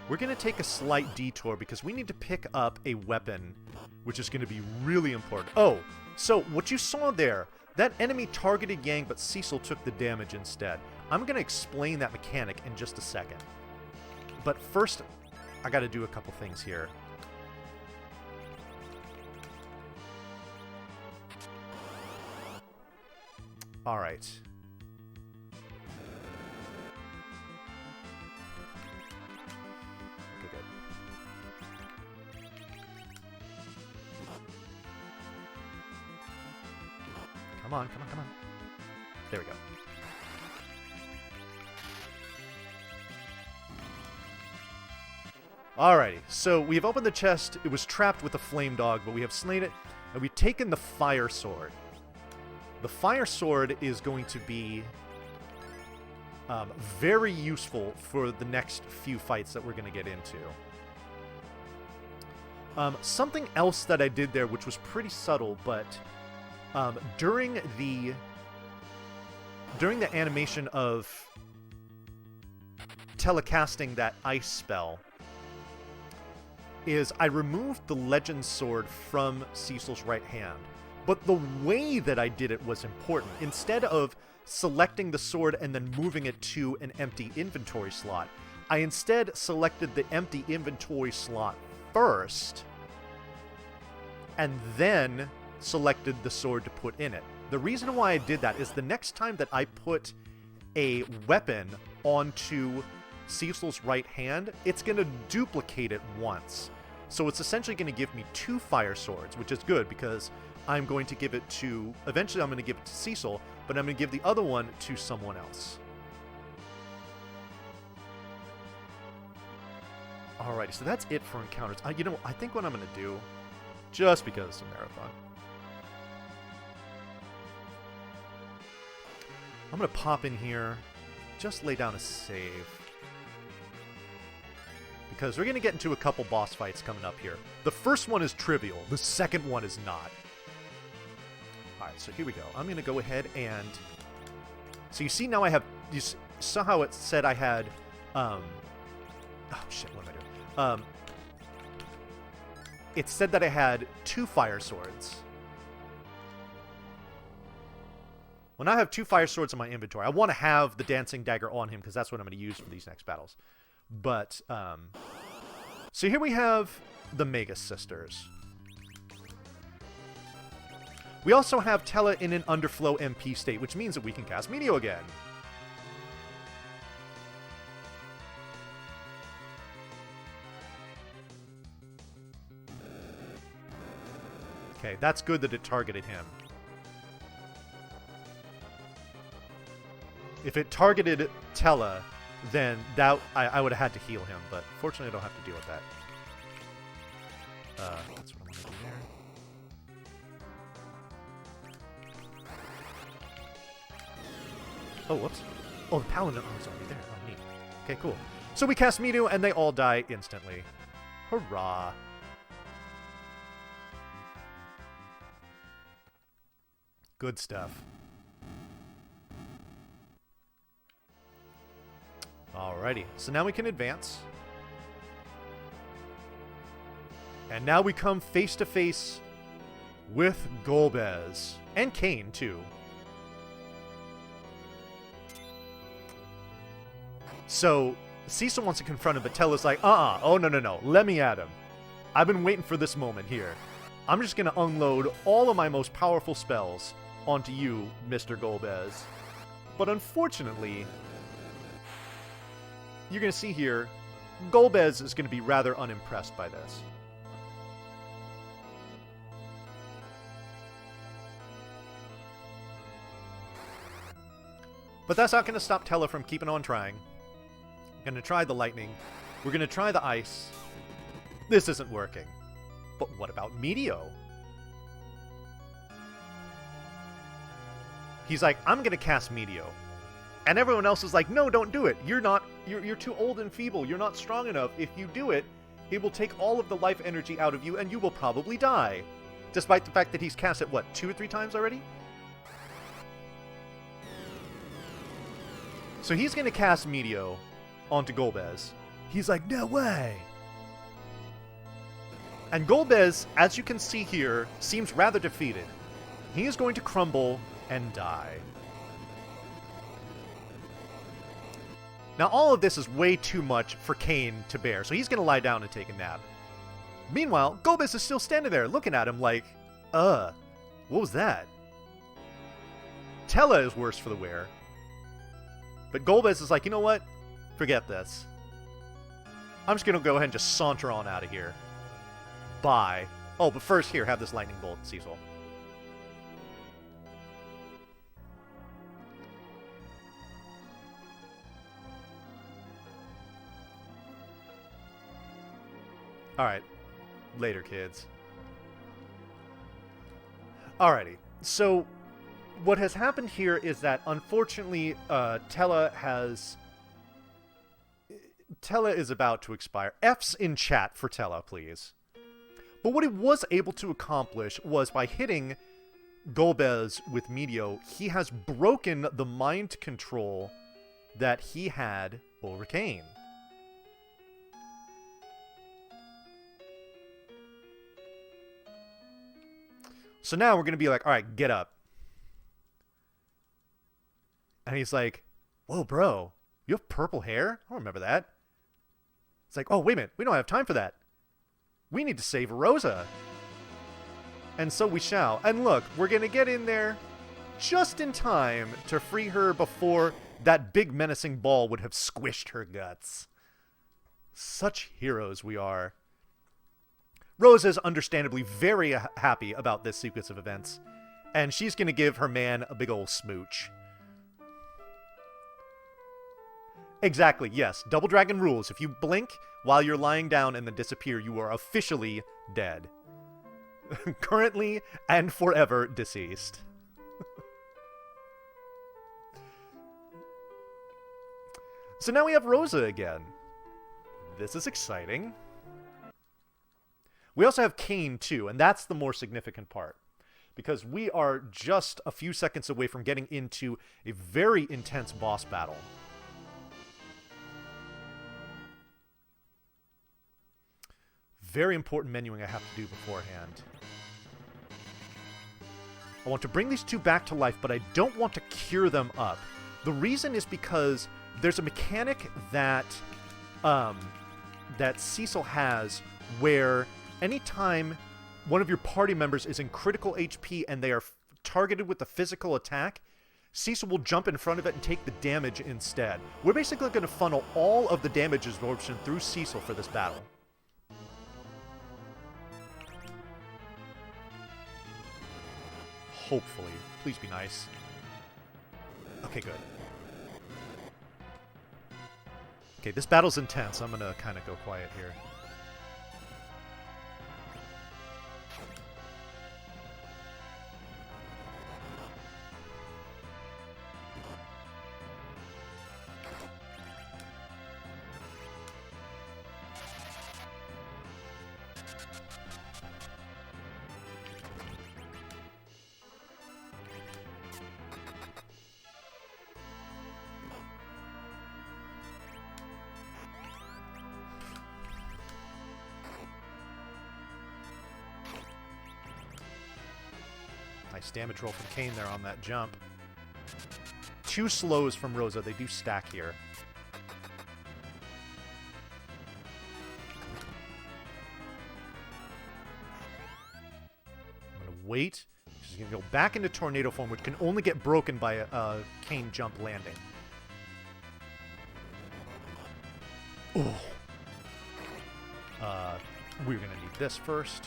we're going to take a slight detour because we need to pick up a weapon, which is going to be really important. Oh, so what you saw there, that enemy targeted Yang, but Cecil took the damage instead. I'm going to explain that mechanic in just a second. But first, I got to do a couple things here. All right. Okay, good. Come on, come on, come on. There we go. Alrighty, so we've opened the chest. It was trapped with a flame dog, but we have slain it, and we've taken the fire sword. The fire sword is going to be very useful for the next few fights that we're going to get into. Something else that I did there, which was pretty subtle, but during the animation of telecasting that ice spell, is I removed the legend sword from Cecil's right hand. But the way that I did it was important. Instead of selecting the sword and then moving it to an empty inventory slot, I instead selected the empty inventory slot first, and then selected the sword to put in it. The reason why I did that is the next time that I put a weapon onto Cecil's right hand, it's going to duplicate it once. So it's essentially going to give me 2 fire swords, which is good because I'm going to give it to... Eventually I'm going to give it to Cecil, but I'm going to give the other one to someone else. Alrighty, so that's it for encounters. You know, I think what I'm going to do, just because it's a marathon, I'm going to pop in here, just lay down a save. Because we're going to get into a couple boss fights coming up here. The first one is trivial. The second one is not. Alright, so here we go. I'm going to go ahead and... So you see now I have... You saw how it said I had... Oh, shit, what am I doing? It said that I had 2 fire swords. Well, now I have 2 fire swords in my inventory. I want to have the dancing dagger on him because that's what I'm going to use for these next battles. But, so here we have the Mega Sisters. We also have Tella in an underflow MP state, which means that we can cast Meteor again. Okay, that's good that it targeted him. If it targeted Tella, then that I would have had to heal him, but fortunately I don't have to deal with that. That's what I'm going to do there. Oh, whoops. Oh, the Paladin is already there. Oh, neat. Okay, cool. So we cast Midu, and they all die instantly. Hurrah. Good stuff. Alrighty, so now we can advance. And now we come face to face with Golbez. And Cain, too. So, Cecil wants to confront him, but Tella's like, oh, no, let me at him. I've been waiting for this moment here. I'm just going to unload all of my most powerful spells onto you, Mr. Golbez. But unfortunately... You're going to see here, Golbez is going to be rather unimpressed by this. But that's not going to stop Tella from keeping on trying. We're going to try the lightning. We're going to try the ice. This isn't working. But what about Meteo? He's like, I'm going to cast Meteo. And everyone else is like, no, don't do it. You're too old and feeble. You're not strong enough. If you do it, it will take all of the life energy out of you and you will probably die. Despite the fact that he's cast it, what, 2 or 3 times already? So he's going to cast Meteo onto Golbez. He's like, no way! And Golbez, as you can see here, seems rather defeated. He is going to crumble and die. Now, all of this is way too much for Kane to bear, so he's going to lie down and take a nap. Meanwhile, Golbez is still standing there looking at him like, what was that? Tella is worse for the wear. But Golbez is like, you know what? Forget this. I'm just going to go ahead and just saunter on out of here. Bye. Oh, but first, here, have this lightning bolt, Cecil. Alright. Later, kids. Alrighty. So, what has happened here is that, unfortunately, Tella is about to expire. F's in chat for Tella, please. But what he was able to accomplish was by hitting Golbez with Meteo, he has broken the mind control that he had over Kane. So now we're going to be like, alright, get up. And he's like, whoa, bro, you have purple hair? I don't remember that. It's like, oh, wait a minute, we don't have time for that. We need to save Rosa. And so we shall. And look, we're going to get in there just in time to free her before that big menacing ball would have squished her guts. Such heroes we are. Rosa's understandably very happy about this sequence of events, and she's going to give her man a big ol' smooch. Exactly, yes. Double Dragon rules. If you blink while you're lying down and then disappear, you are officially dead. Currently and forever deceased. So now we have Rosa again. This is exciting. We also have Kane, too, and that's the more significant part. Because we are just a few seconds away from getting into a very intense boss battle. Very important menuing I have to do beforehand. I want to bring these two back to life, but I don't want to cure them up. The reason is because there's a mechanic that that Cecil has where anytime one of your party members is in critical HP and they are targeted with a physical attack, Cecil will jump in front of it and take the damage instead. We're basically going to funnel all of the damage absorption through Cecil for this battle. Hopefully. Please be nice. Okay, good. Okay, this battle's intense. I'm gonna kind of go quiet here. Nice damage roll from Kane there on that jump. 2 slows from Rosa. They do stack here. I'm going to wait. She's going to go back into tornado form, which can only get broken by a Kane jump landing. Oh. We're going to need this first.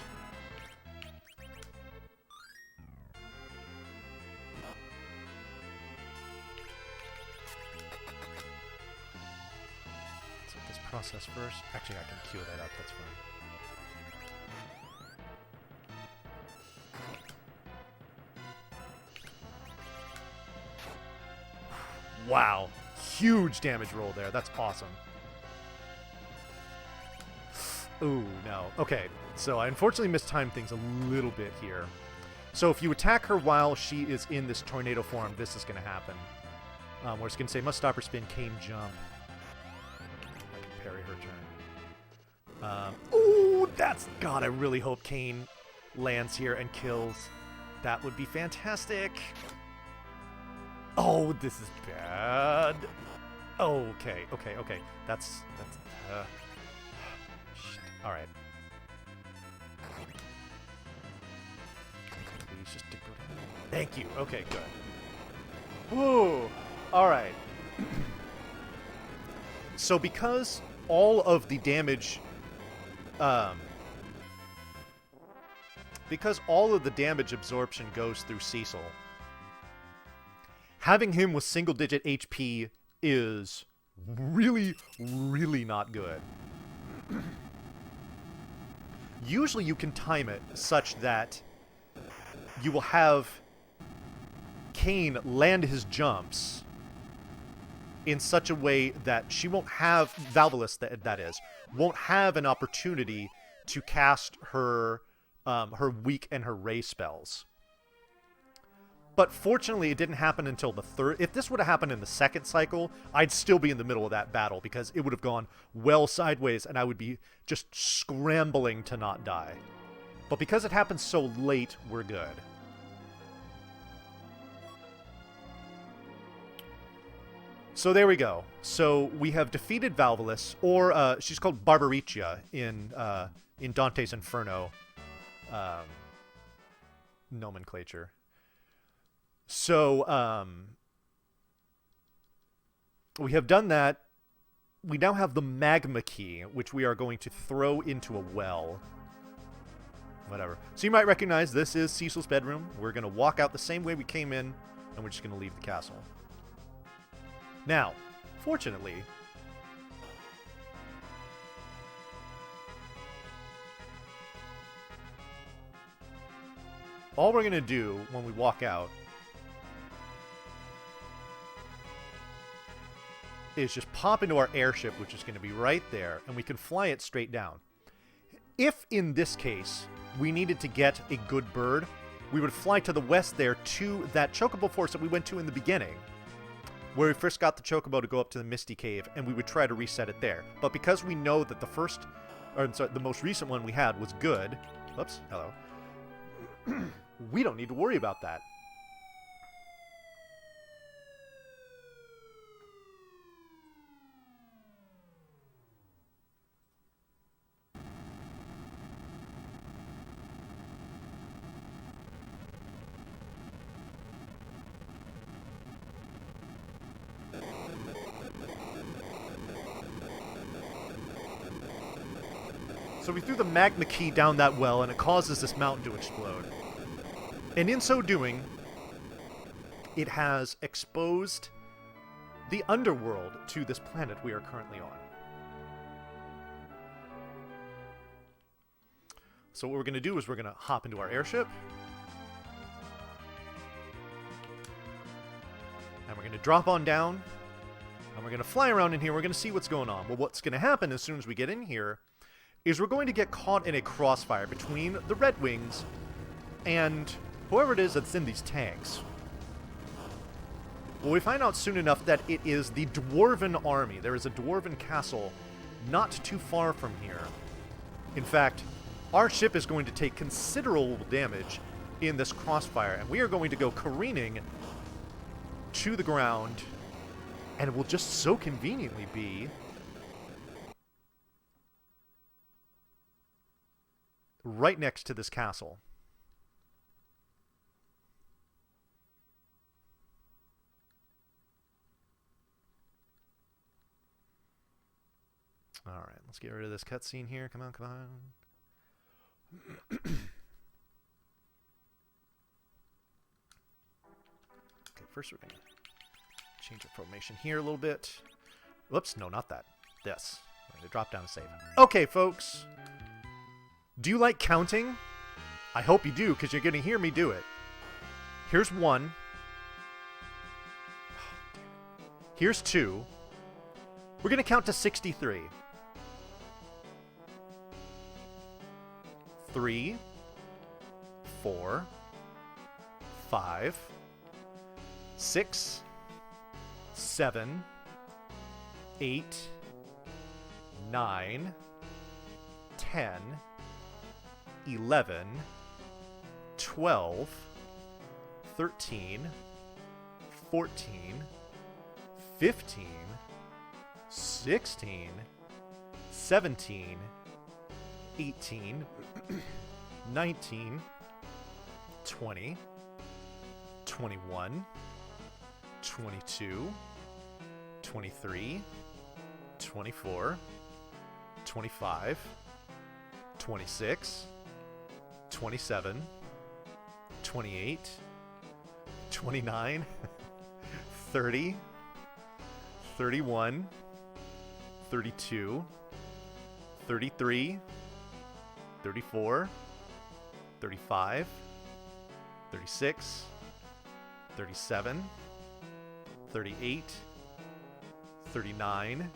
process first. Actually, I can queue that up. That's fine. Wow. Huge damage roll there. That's awesome. Ooh, no. Okay, so I unfortunately mistimed things a little bit here. So if you attack her while she is in this tornado form, this is going to happen. Where it's going to say, must stop her spin, Kane jump. I can parry her turn. Ooh, that's... God, I really hope Kane lands here and kills. That would be fantastic. Oh, this is bad. Okay. That's shit. All right. Please just go down. Thank you. Okay, good. Whoa. All right. So because all of the damage, absorption goes through Cecil, having him with single-digit HP is really, really not good. Usually you can time it such that you will have Kane land his jumps in such a way that she won't have, Valvalus that is, won't have an opportunity to cast her her weak and her ray spells. But fortunately, it didn't happen until the third. If this would have happened in the second cycle, I'd still be in the middle of that battle because it would have gone well sideways and I would be just scrambling to not die. But because it happened so late, we're good. So there we go. So we have defeated Valvalus, or she's called Barbaricia in Dante's Inferno nomenclature. So, we have done that. We now have the magma key, which we are going to throw into a well. Whatever. So you might recognize this is Cecil's bedroom. We're going to walk out the same way we came in, and we're just going to leave the castle. Now, fortunately, all we're going to do when we walk out is just pop into our airship, which is going to be right there, and we can fly it straight down. If, in this case, we needed to get a good bird, we would fly to the west there to that chocobo forest that we went to in the beginning, where we first got the chocobo to go up to the Misty Cave, and we would try to reset it there. But because we know that the most recent one we had was good, oops, hello, we don't need to worry about that. So we threw the magma key down that well, and it causes this mountain to explode. And in so doing, it has exposed the underworld to this planet we are currently on. So what we're going to do is we're going to hop into our airship. And we're going to drop on down. And we're going to fly around in here. We're going to see what's going on. Well, what's going to happen as soon as we get in here is we're going to get caught in a crossfire between the Red Wings and whoever it is that's in these tanks. Well, we find out soon enough that it is the Dwarven army. There is a Dwarven castle not too far from here. In fact, our ship is going to take considerable damage in this crossfire, and we are going to go careening to the ground, and it will just so conveniently be right next to this castle. All right, let's get rid of this cutscene here. Come on, come on. Okay, first we're going to change our formation here a little bit. Whoops, no, not that. This. We're going to drop down and save. Okay, folks. Do you like counting? I hope you do, because you're going to hear me do it. Here's 1. Here's 2. We're going to count to 63. 3, 4, 5, 6, 7, 8, 9, 10, 11, 12, 13, 14, 15, 16, 17, 18, 19, 20, 21, 22, 23, 24, 25, 26, 27, 28, 29, 30, 31, 32, 33, 34, 35, 36, 37, 38, 39,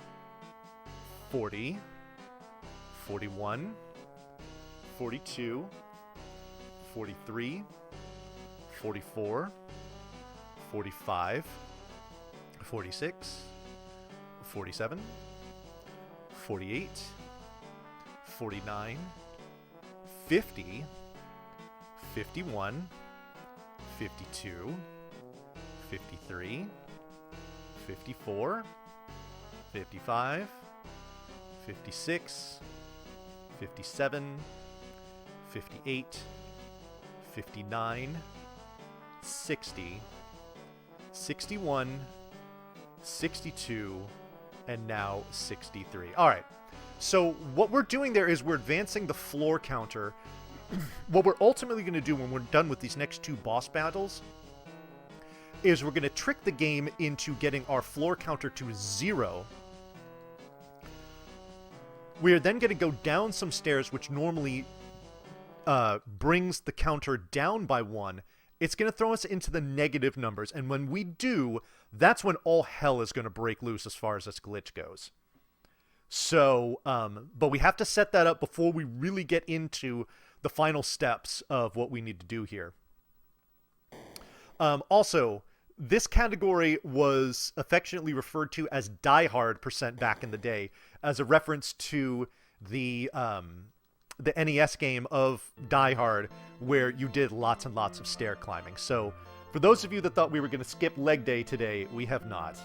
40, 41, 42, 43, 44, 45, 46, 47, 48, 49, 50, 51, 52, 53, 54, 55, 56, 57, 58, 59, 60, 61, 62, and now 63. All right. So what we're doing there is we're advancing the floor counter. What we're ultimately going to do when we're done with these next 2 boss battles is we're going to trick the game into getting our floor counter to 0. We're then going to go down some stairs, which normally brings the counter down by 1. It's going to throw us into the negative numbers, and when we do, that's when all hell is going to break loose as far as this glitch goes. So, but we have to set that up before we really get into the final steps of what we need to do here. Also, this category was affectionately referred to as Die Hard % back in the day, as a reference to the NES game of Die Hard, where you did lots and lots of stair climbing. So, for those of you that thought we were going to skip leg day today, we have not.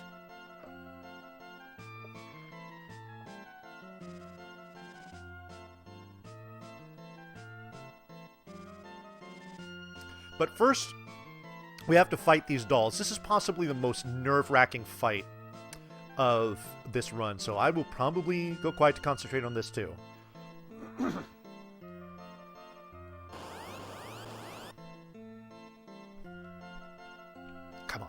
But first, we have to fight these dolls. This is possibly the most nerve-wracking fight of this run, so I will probably go quiet to concentrate on this too. Come on.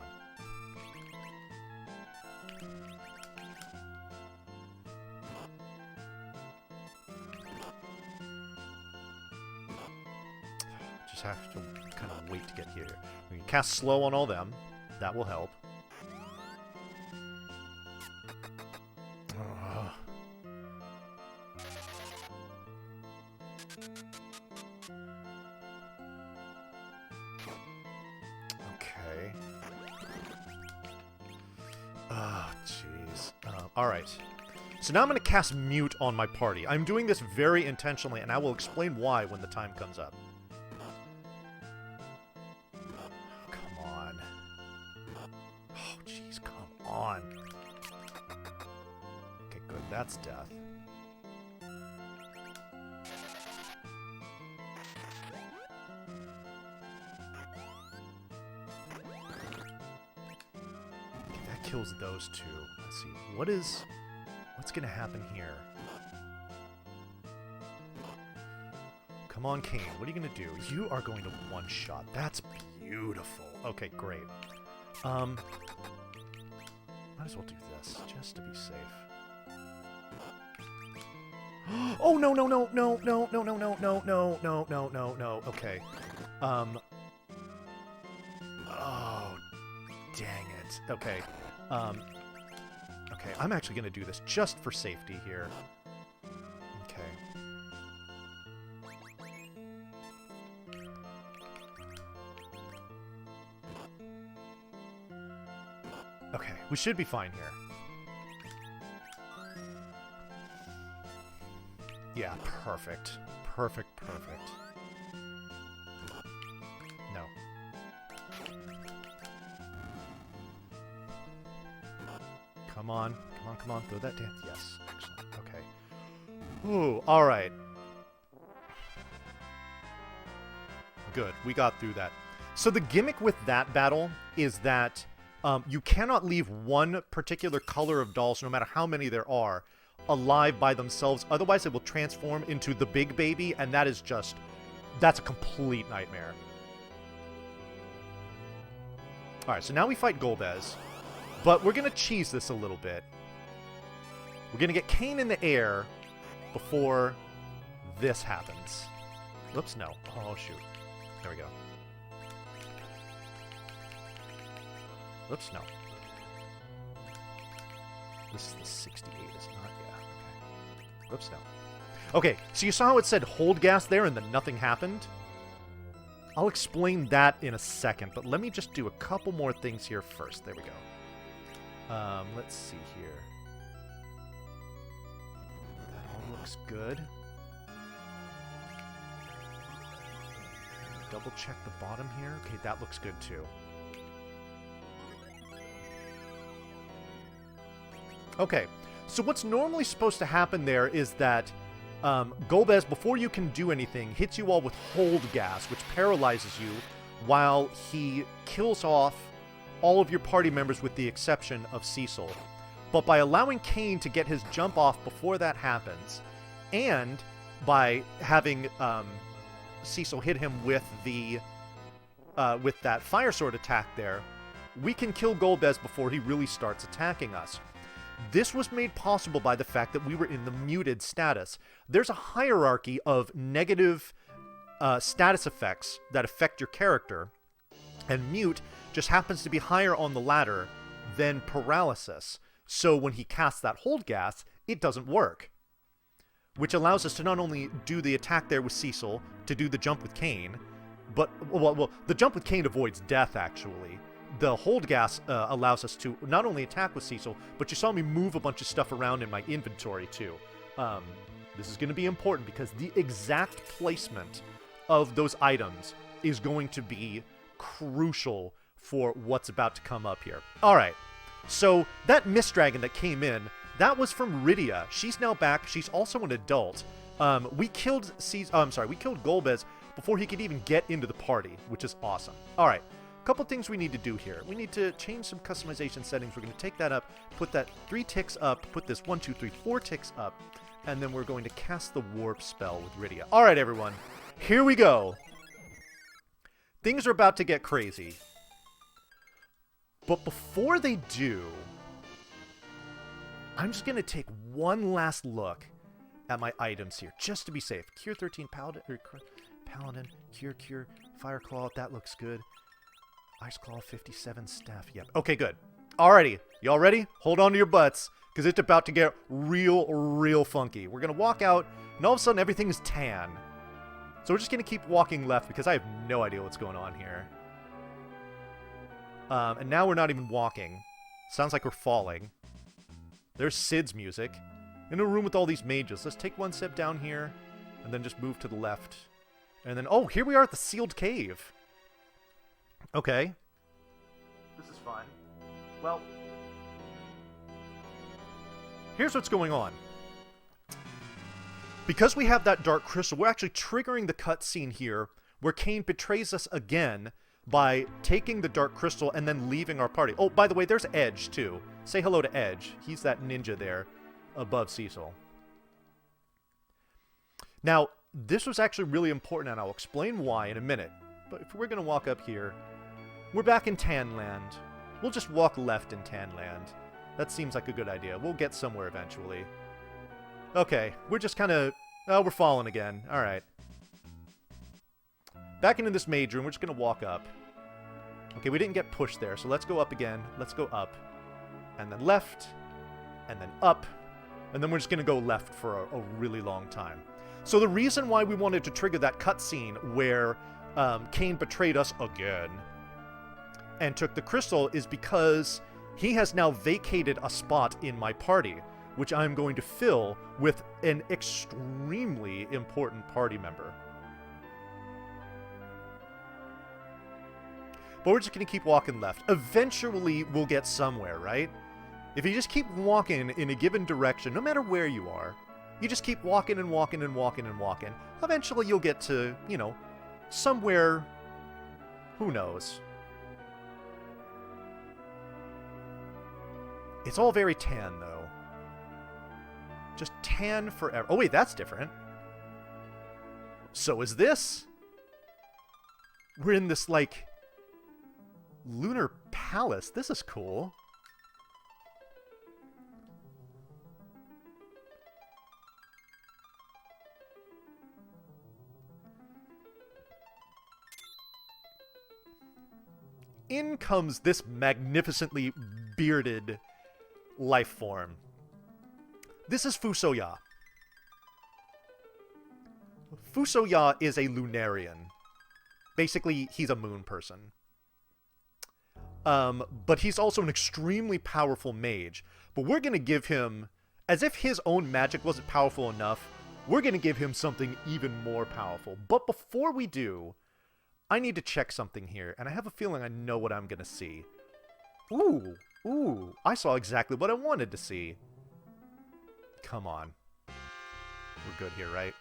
Just have to kind of wait to get here. We can cast slow on all them. That will help. Okay. Oh, jeez. Alright. So now I'm going to cast Mute on my party. I'm doing this very intentionally, and I will explain why when the time comes up. Come on. Oh, jeez, come on. Okay, good. That's death. Kills those 2. Let's see. What's gonna happen here? Come on, Kane. What are you gonna do? You are going to one-shot. That's beautiful. Okay, great. Might as well do this, just to be safe. Oh, no, no, no, no, no, no, no, no, no, no, no, no, no, no. Okay. Oh, dang it. Okay. Okay, I'm actually going to do this just for safety here. Okay. Okay, we should be fine here. Yeah, perfect. Perfect, perfect. No. Come on. Come on, come on. Throw that dance. Yes. Excellent. Okay. Ooh, alright. Good. We got through that. So the gimmick with that battle is that you cannot leave one particular color of dolls, no matter how many there are, alive by themselves. Otherwise, it will transform into the big baby, and that is just... that's a complete nightmare. Alright, so now we fight Golbez. But we're going to cheese this a little bit. We're going to get Kane in the air before this happens. Oops, no. Oh, shoot. There we go. Oops, no. This is the 68, is not? Yeah, okay. Oops, no. Okay, so you saw how it said hold gas there and then nothing happened? I'll explain that in a second, but let me just do a couple more things here first. There we go. Let's see here. That all looks good. Double check the bottom here. Okay, that looks good too. Okay, so what's normally supposed to happen there is that Golbez, before you can do anything, hits you all with hold gas, which paralyzes you while he kills off all of your party members with the exception of Cecil. But by allowing Kane to get his jump off before that happens, and by having Cecil hit him with the with that fire sword attack there, we can kill Golbez before he really starts attacking us. This was made possible by the fact that we were in the muted status. There's a hierarchy of negative status effects that affect your character, and mute just happens to be higher on the ladder than paralysis. So when he casts that hold gas, it doesn't work. Which allows us to not only do the attack there with Cecil, to do the jump with Kane, but, well, the jump with Kane avoids death, actually. The hold gas allows us to not only attack with Cecil, but you saw me move a bunch of stuff around in my inventory, too. This is going to be important because the exact placement of those items is going to be crucial for what's about to come up here. Alright, so that Mist Dragon that came in, that was from Rydia. She's now back. She's also an adult. We killed Golbez before he could even get into the party, which is awesome. Alright, a couple things we need to do here. We need to change some customization settings. We're going to take that up, put that 3 ticks up, put this 1, 2, 3, 4 ticks up, and then we're going to cast the warp spell with Rydia. Alright, everyone. Here we go. Things are about to get crazy. But before they do, I'm just going to take one last look at my items here, just to be safe. Cure 13, Paladin, Cure, Fire Claw, that looks good. Ice Claw 57, Staff, yep. Okay, good. Alrighty, y'all ready? Hold on to your butts, because it's about to get real funky. We're going to walk out, and all of a sudden everything is tan. So we're just going to keep walking left, because I have no idea what's going on here. And now we're not even walking. Sounds like we're falling. There's Sid's music. In a room with all these mages. Let's take one step down here, and then just move to the left. And then, oh, here we are at the sealed cave. Okay. This is fun. Well, here's what's going on. Because we have that dark crystal, we're actually triggering the cutscene here, where Kane betrays us again by taking the dark crystal and then leaving our party. Oh, by the way, there's Edge, too. Say hello to Edge. He's that ninja there above Cecil. Now, this was actually really important, and I'll explain why in a minute. But if we're going to walk up here, we're back in Tanland. We'll just walk left in Tanland. That seems like a good idea. We'll get somewhere eventually. Okay, we're just kind of... Oh, we're falling again. Alright. Back into this mage room, we're just going to walk up. Okay, we didn't get pushed there, so let's go up again. Let's go up. And then left. And then up. And then we're just going to go left for a really long time. So the reason why we wanted to trigger that cutscene where Cain betrayed us again and took the crystal is because he has now vacated a spot in my party, which I'm going to fill with an extremely important party member. But we're just going to keep walking left. Eventually, we'll get somewhere, right? If you just keep walking in a given direction, no matter where you are, you just keep walking and walking and walking and walking, eventually you'll get to, you know, somewhere, who knows. It's all very tan, though. Just tan forever. Oh, wait, that's different. So is this. We're in this, like, lunar palace. This is cool. In comes this magnificently bearded life form. This is Fusoya. Fusoya is a Lunarian. Basically, he's a moon person. But he's also an extremely powerful mage. But we're going to give him, as if his own magic wasn't powerful enough, we're going to give him something even more powerful. But before we do, I need to check something here, and I have a feeling I know what I'm going to see. Ooh, I saw exactly what I wanted to see. Come on. We're good here, right?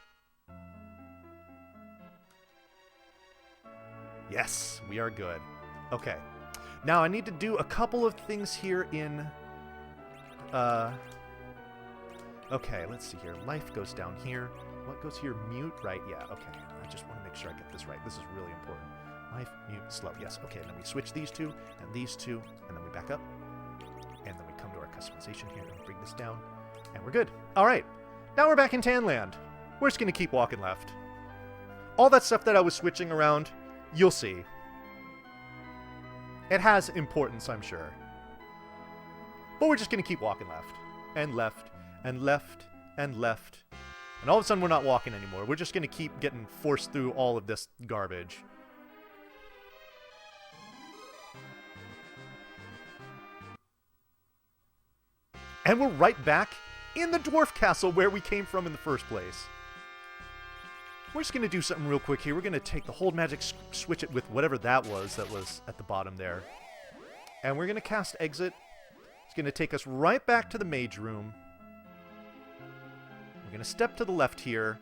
Yes, we are good. Okay. Now I need to do a couple of things here in... Okay, let's see here. Life goes down here. What goes here? Mute? Right, yeah, okay. I just want to make sure I get this right. This is really important. Life, mute, slow. Yes, okay. And then we switch these two, and these two, and then we back up. And then we come to our customization here, and we bring this down. And we're good. All right. Now we're back in Tanland. We're just going to keep walking left. All that stuff that I was switching around, you'll see. It has importance, I'm sure. But we're just going to keep walking left. And left, and left, and left. And all of a sudden, we're not walking anymore. We're just going to keep getting forced through all of this garbage. And we're right back in the dwarf castle where we came from in the first place. We're just going to do something real quick here. We're going to take the hold magic, switch it with whatever that was at the bottom there. And we're going to cast exit. It's going to take us right back to the mage room. We're going to step to the left here.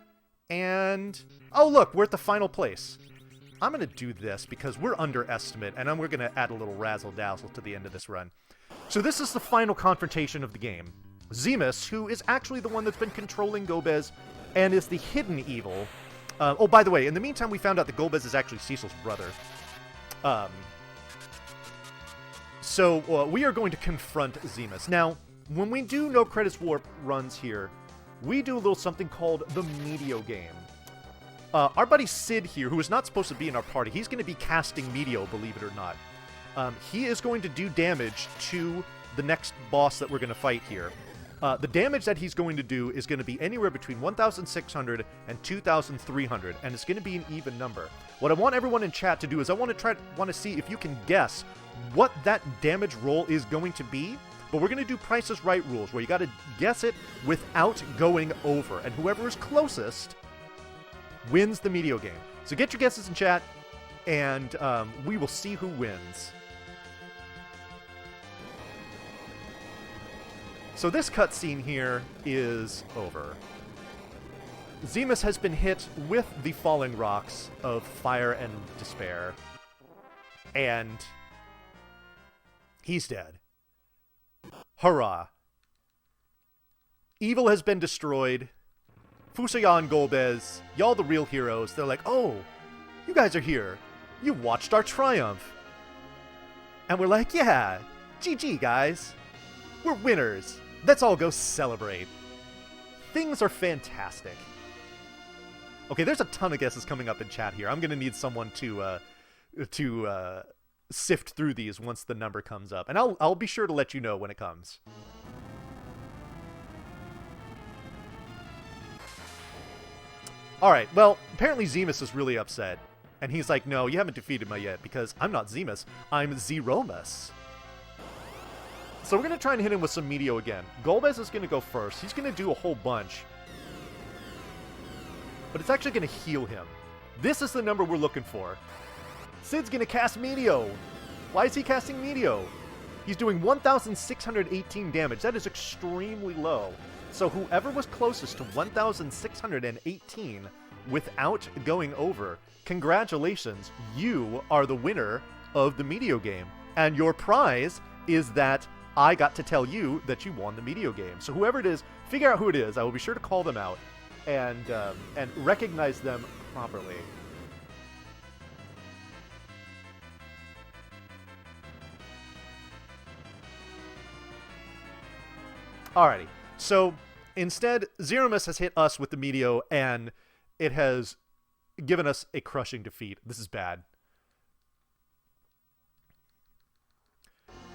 And... oh, look, we're at the final place. I'm going to do this because we're underestimate, and we're going to add a little razzle-dazzle to the end of this run. So this is the final confrontation of the game. Zemus, who is actually the one that's been controlling Gobez and is the hidden evil. Oh, by the way, in the meantime, we found out that Gobez is actually Cecil's brother. So we are going to confront Zemus. Now, when we do No Credits Warp runs here, we do a little something called the Meteo game. Our buddy Sid here, who is not supposed to be in our party, he's going to be casting Meteo, believe it or not. He is going to do damage to the next boss that we're going to fight here. The damage that he's going to do is going to be anywhere between 1,600 and 2,300, and it's going to be an even number. What I want everyone in chat to do is I want to see if you can guess what that damage roll is going to be, but we're going to do Price is Right rules, where you got to guess it without going over, and whoever is closest wins the Meteo game. So get your guesses in chat, and we will see who wins. So this cutscene here is over. Zemus has been hit with the falling rocks of fire and despair. And he's dead. Hurrah. Evil has been destroyed. Fusoya and Golbez, y'all the real heroes. They're like, oh, you guys are here. You watched our triumph. And we're like, yeah, GG, guys. We're winners. Let's all go celebrate. things are fantastic. Okay, there's a ton of guesses coming up in chat here. I'm going to need someone to sift through these once the number comes up. And I'll be sure to let you know when it comes. Alright, well, apparently Zemus is really upset. And he's like, no, you haven't defeated me yet, because I'm not Zemus, I'm Zeromus. So we're going to try and hit him with some Meteor again. Golbez is going to go first. He's going to do a whole bunch. But it's actually going to heal him. This is the number we're looking for. Sid's going to cast Meteor. Why is he casting Meteor? He's doing 1,618 damage. That is extremely low. So whoever was closest to 1,618 without going over, congratulations, you are the winner of the Meteor game. And your prize is that I got to tell you that you won the Meteor game. So whoever it is, figure out who it is. I will be sure to call them out and recognize them properly. Alrighty. So, instead, Zeromus has hit us with the Meteor, and it has given us a crushing defeat. This is bad.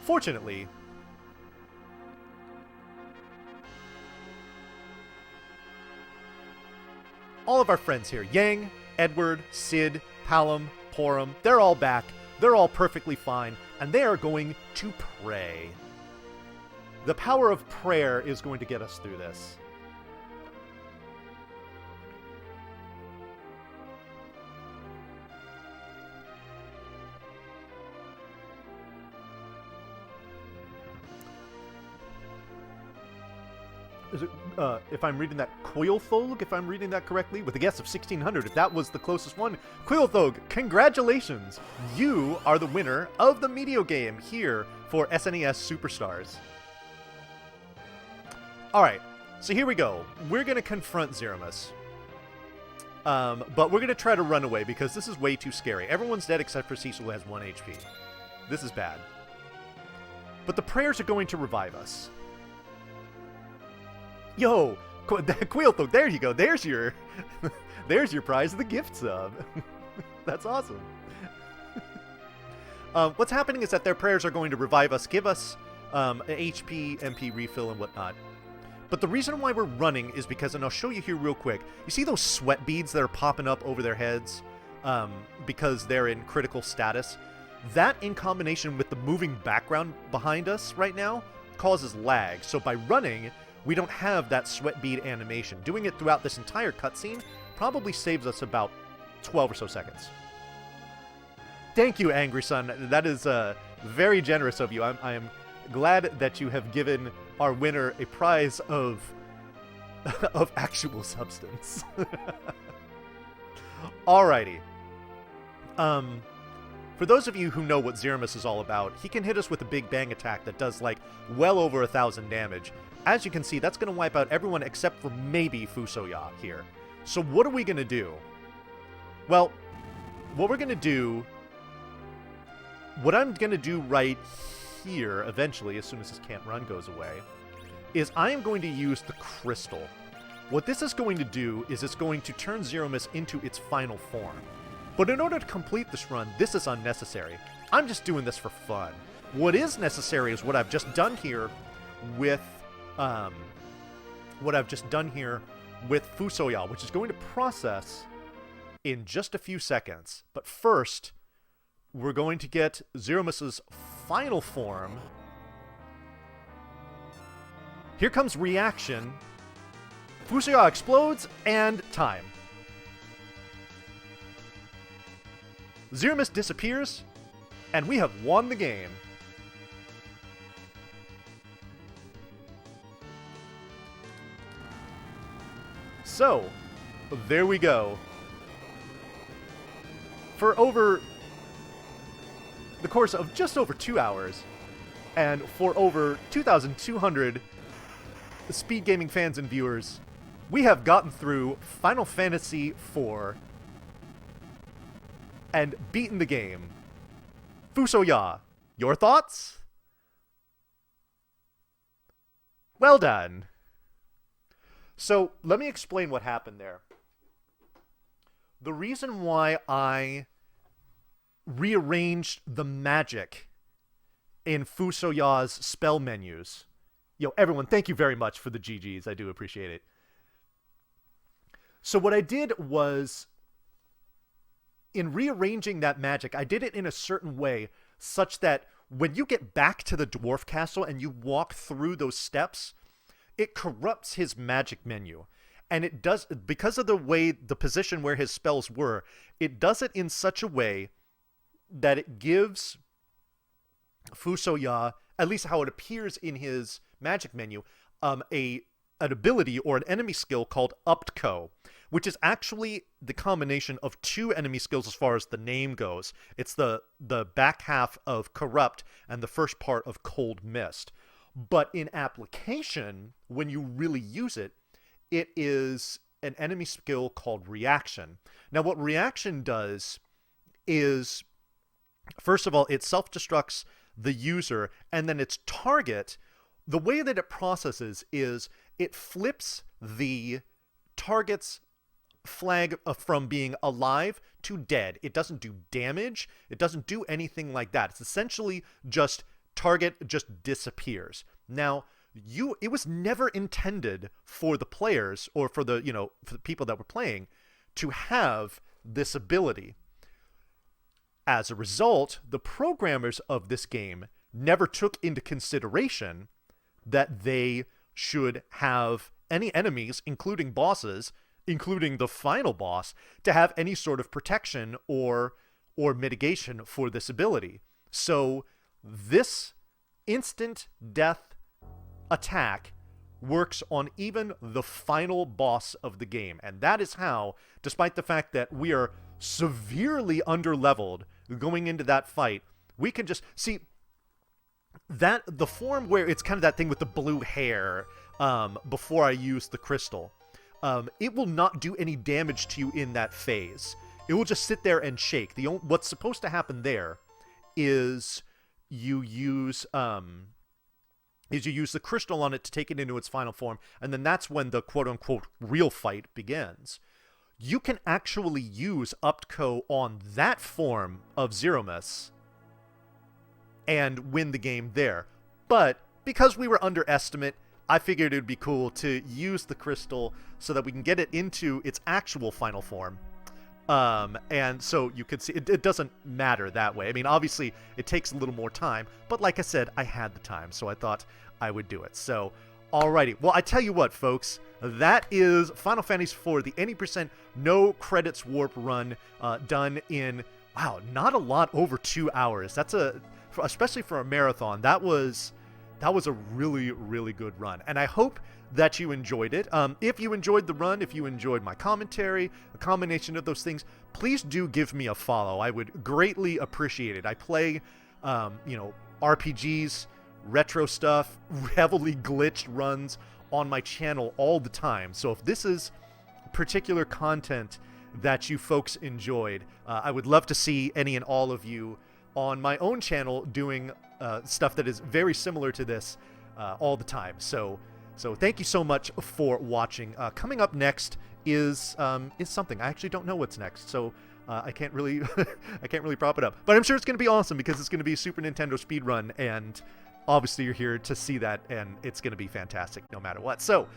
Fortunately, all of our friends here, Yang, Edward, Sid, Palom, Porum, they're all back. They're all perfectly fine, and they are going to pray. The power of prayer is going to get us through this. Is it, if I'm reading that, Coilthog, if I'm reading that correctly, with a guess of 1,600, if that was the closest one. Coilthog, congratulations! You are the winner of the Meteor game here for SNES Super Stars. Alright, so here we go. We're going to confront Zeromus. But we're going to try to run away because this is way too scary. Everyone's dead except for Cecil, who has 1 HP. This is bad. But the prayers are going to revive us. Yo! Quilto, there you go. There's your there's your prize, the gift sub. That's awesome. What's happening is that their prayers are going to revive us, give us an HP, MP refill, and whatnot. But the reason why we're running is because, and I'll show you here real quick, you see those sweat beads that are popping up over their heads because they're in critical status? That, in combination with the moving background behind us right now, causes lag. So by running, we don't have that sweat bead animation. Doing it throughout this entire cutscene probably saves us about 12 or so seconds. Thank you, Angry Sun. That is very generous of you. I am glad that you have given our winner a prize of actual substance. Alrighty. For those of you who know what Zeromus is all about, he can hit us with a big bang attack that does like well over 1,000 damage. As you can see, that's going to wipe out everyone except for maybe Fusoya here. So what are we going to do? Well, what we're going to do... What I'm going to do right here, eventually, as soon as this can't run goes away, is I am going to use the crystal. What this is going to do is it's going to turn Zeromus into its final form. But in order to complete this run, this is unnecessary. I'm just doing this for fun. What is necessary is what I've just done here with Fusoya, which is going to process in just a few seconds. But first, we're going to get Zeromus's final form. Here comes reaction. Fusoya explodes, and time. Zeromus disappears, and we have won the game. So, there we go. For over the course of just over 2 hours, and for over 2,200 SpeedGaming fans and viewers, we have gotten through Final Fantasy IV and beaten the game. Fusoya, your thoughts? Well done. So let me explain what happened there. The reason why I rearranged the magic in Fusoya's spell menus. Yo, everyone, thank you very much for the GGs. I do appreciate it. So what I did was, in rearranging that magic, I did it in a certain way such that when you get back to the dwarf castle and you walk through those steps, it corrupts his magic menu. And it does, because of the way, the position where his spells were, it does it in such a way that it gives Fusoya, at least how it appears in his magic menu, an ability or an enemy skill called Uptko, which is actually the combination of two enemy skills as far as the name goes. It's the back half of Corrupt and the first part of Cold Mist. But in application, when you really use it, it is an enemy skill called Reaction. Now, what Reaction does is, first of all, it self-destructs the user, and then its target, the way that it processes is it flips the target's flag from being alive to dead. It doesn't do damage. It doesn't do anything like that. It's essentially just target just disappears. Now, it was never intended for the players or for the, for the people that were playing to have this ability. As a result, the programmers of this game never took into consideration that they should have any enemies, including bosses, including the final boss, to have any sort of protection or mitigation for this ability. So this instant death attack works on even the final boss of the game. And that is how, despite the fact that we are severely underleveled going into that fight, we can just see that the form where it's kind of that thing with the blue hair before I use the crystal. It will not do any damage to you in that phase. It will just sit there and shake. What's supposed to happen there is you use the crystal on it to take it into its final form, and then that's when the quote-unquote real fight begins. You can actually use Uptko on that form of Zeromus and win the game there. But because we were underestimate, I figured it would be cool to use the crystal so that we can get it into its actual final form. And so you can see, it doesn't matter that way. I mean, obviously, it takes a little more time, but like I said, I had the time, so I thought I would do it. So, alrighty. Well, I tell you what, folks, that is Final Fantasy IV, the 80% no credits warp run, done in, wow, not a lot over 2 hours. That's especially for a marathon, that was a really, really good run. And I hope that you enjoyed it. If you enjoyed the run, if you enjoyed my commentary, a combination of those things, please do give me a follow. I would greatly appreciate it. I play, RPGs, retro stuff, heavily glitched runs on my channel all the time. So if this is particular content that you folks enjoyed, I would love to see any and all of you on my own channel doing stuff that is very similar to this all the time. So thank you so much for watching. Coming up next is something. I actually don't know what's next, so I can't really prop it up. But I'm sure it's going to be awesome because it's going to be a Super Nintendo speedrun, and obviously you're here to see that, and it's going to be fantastic no matter what. So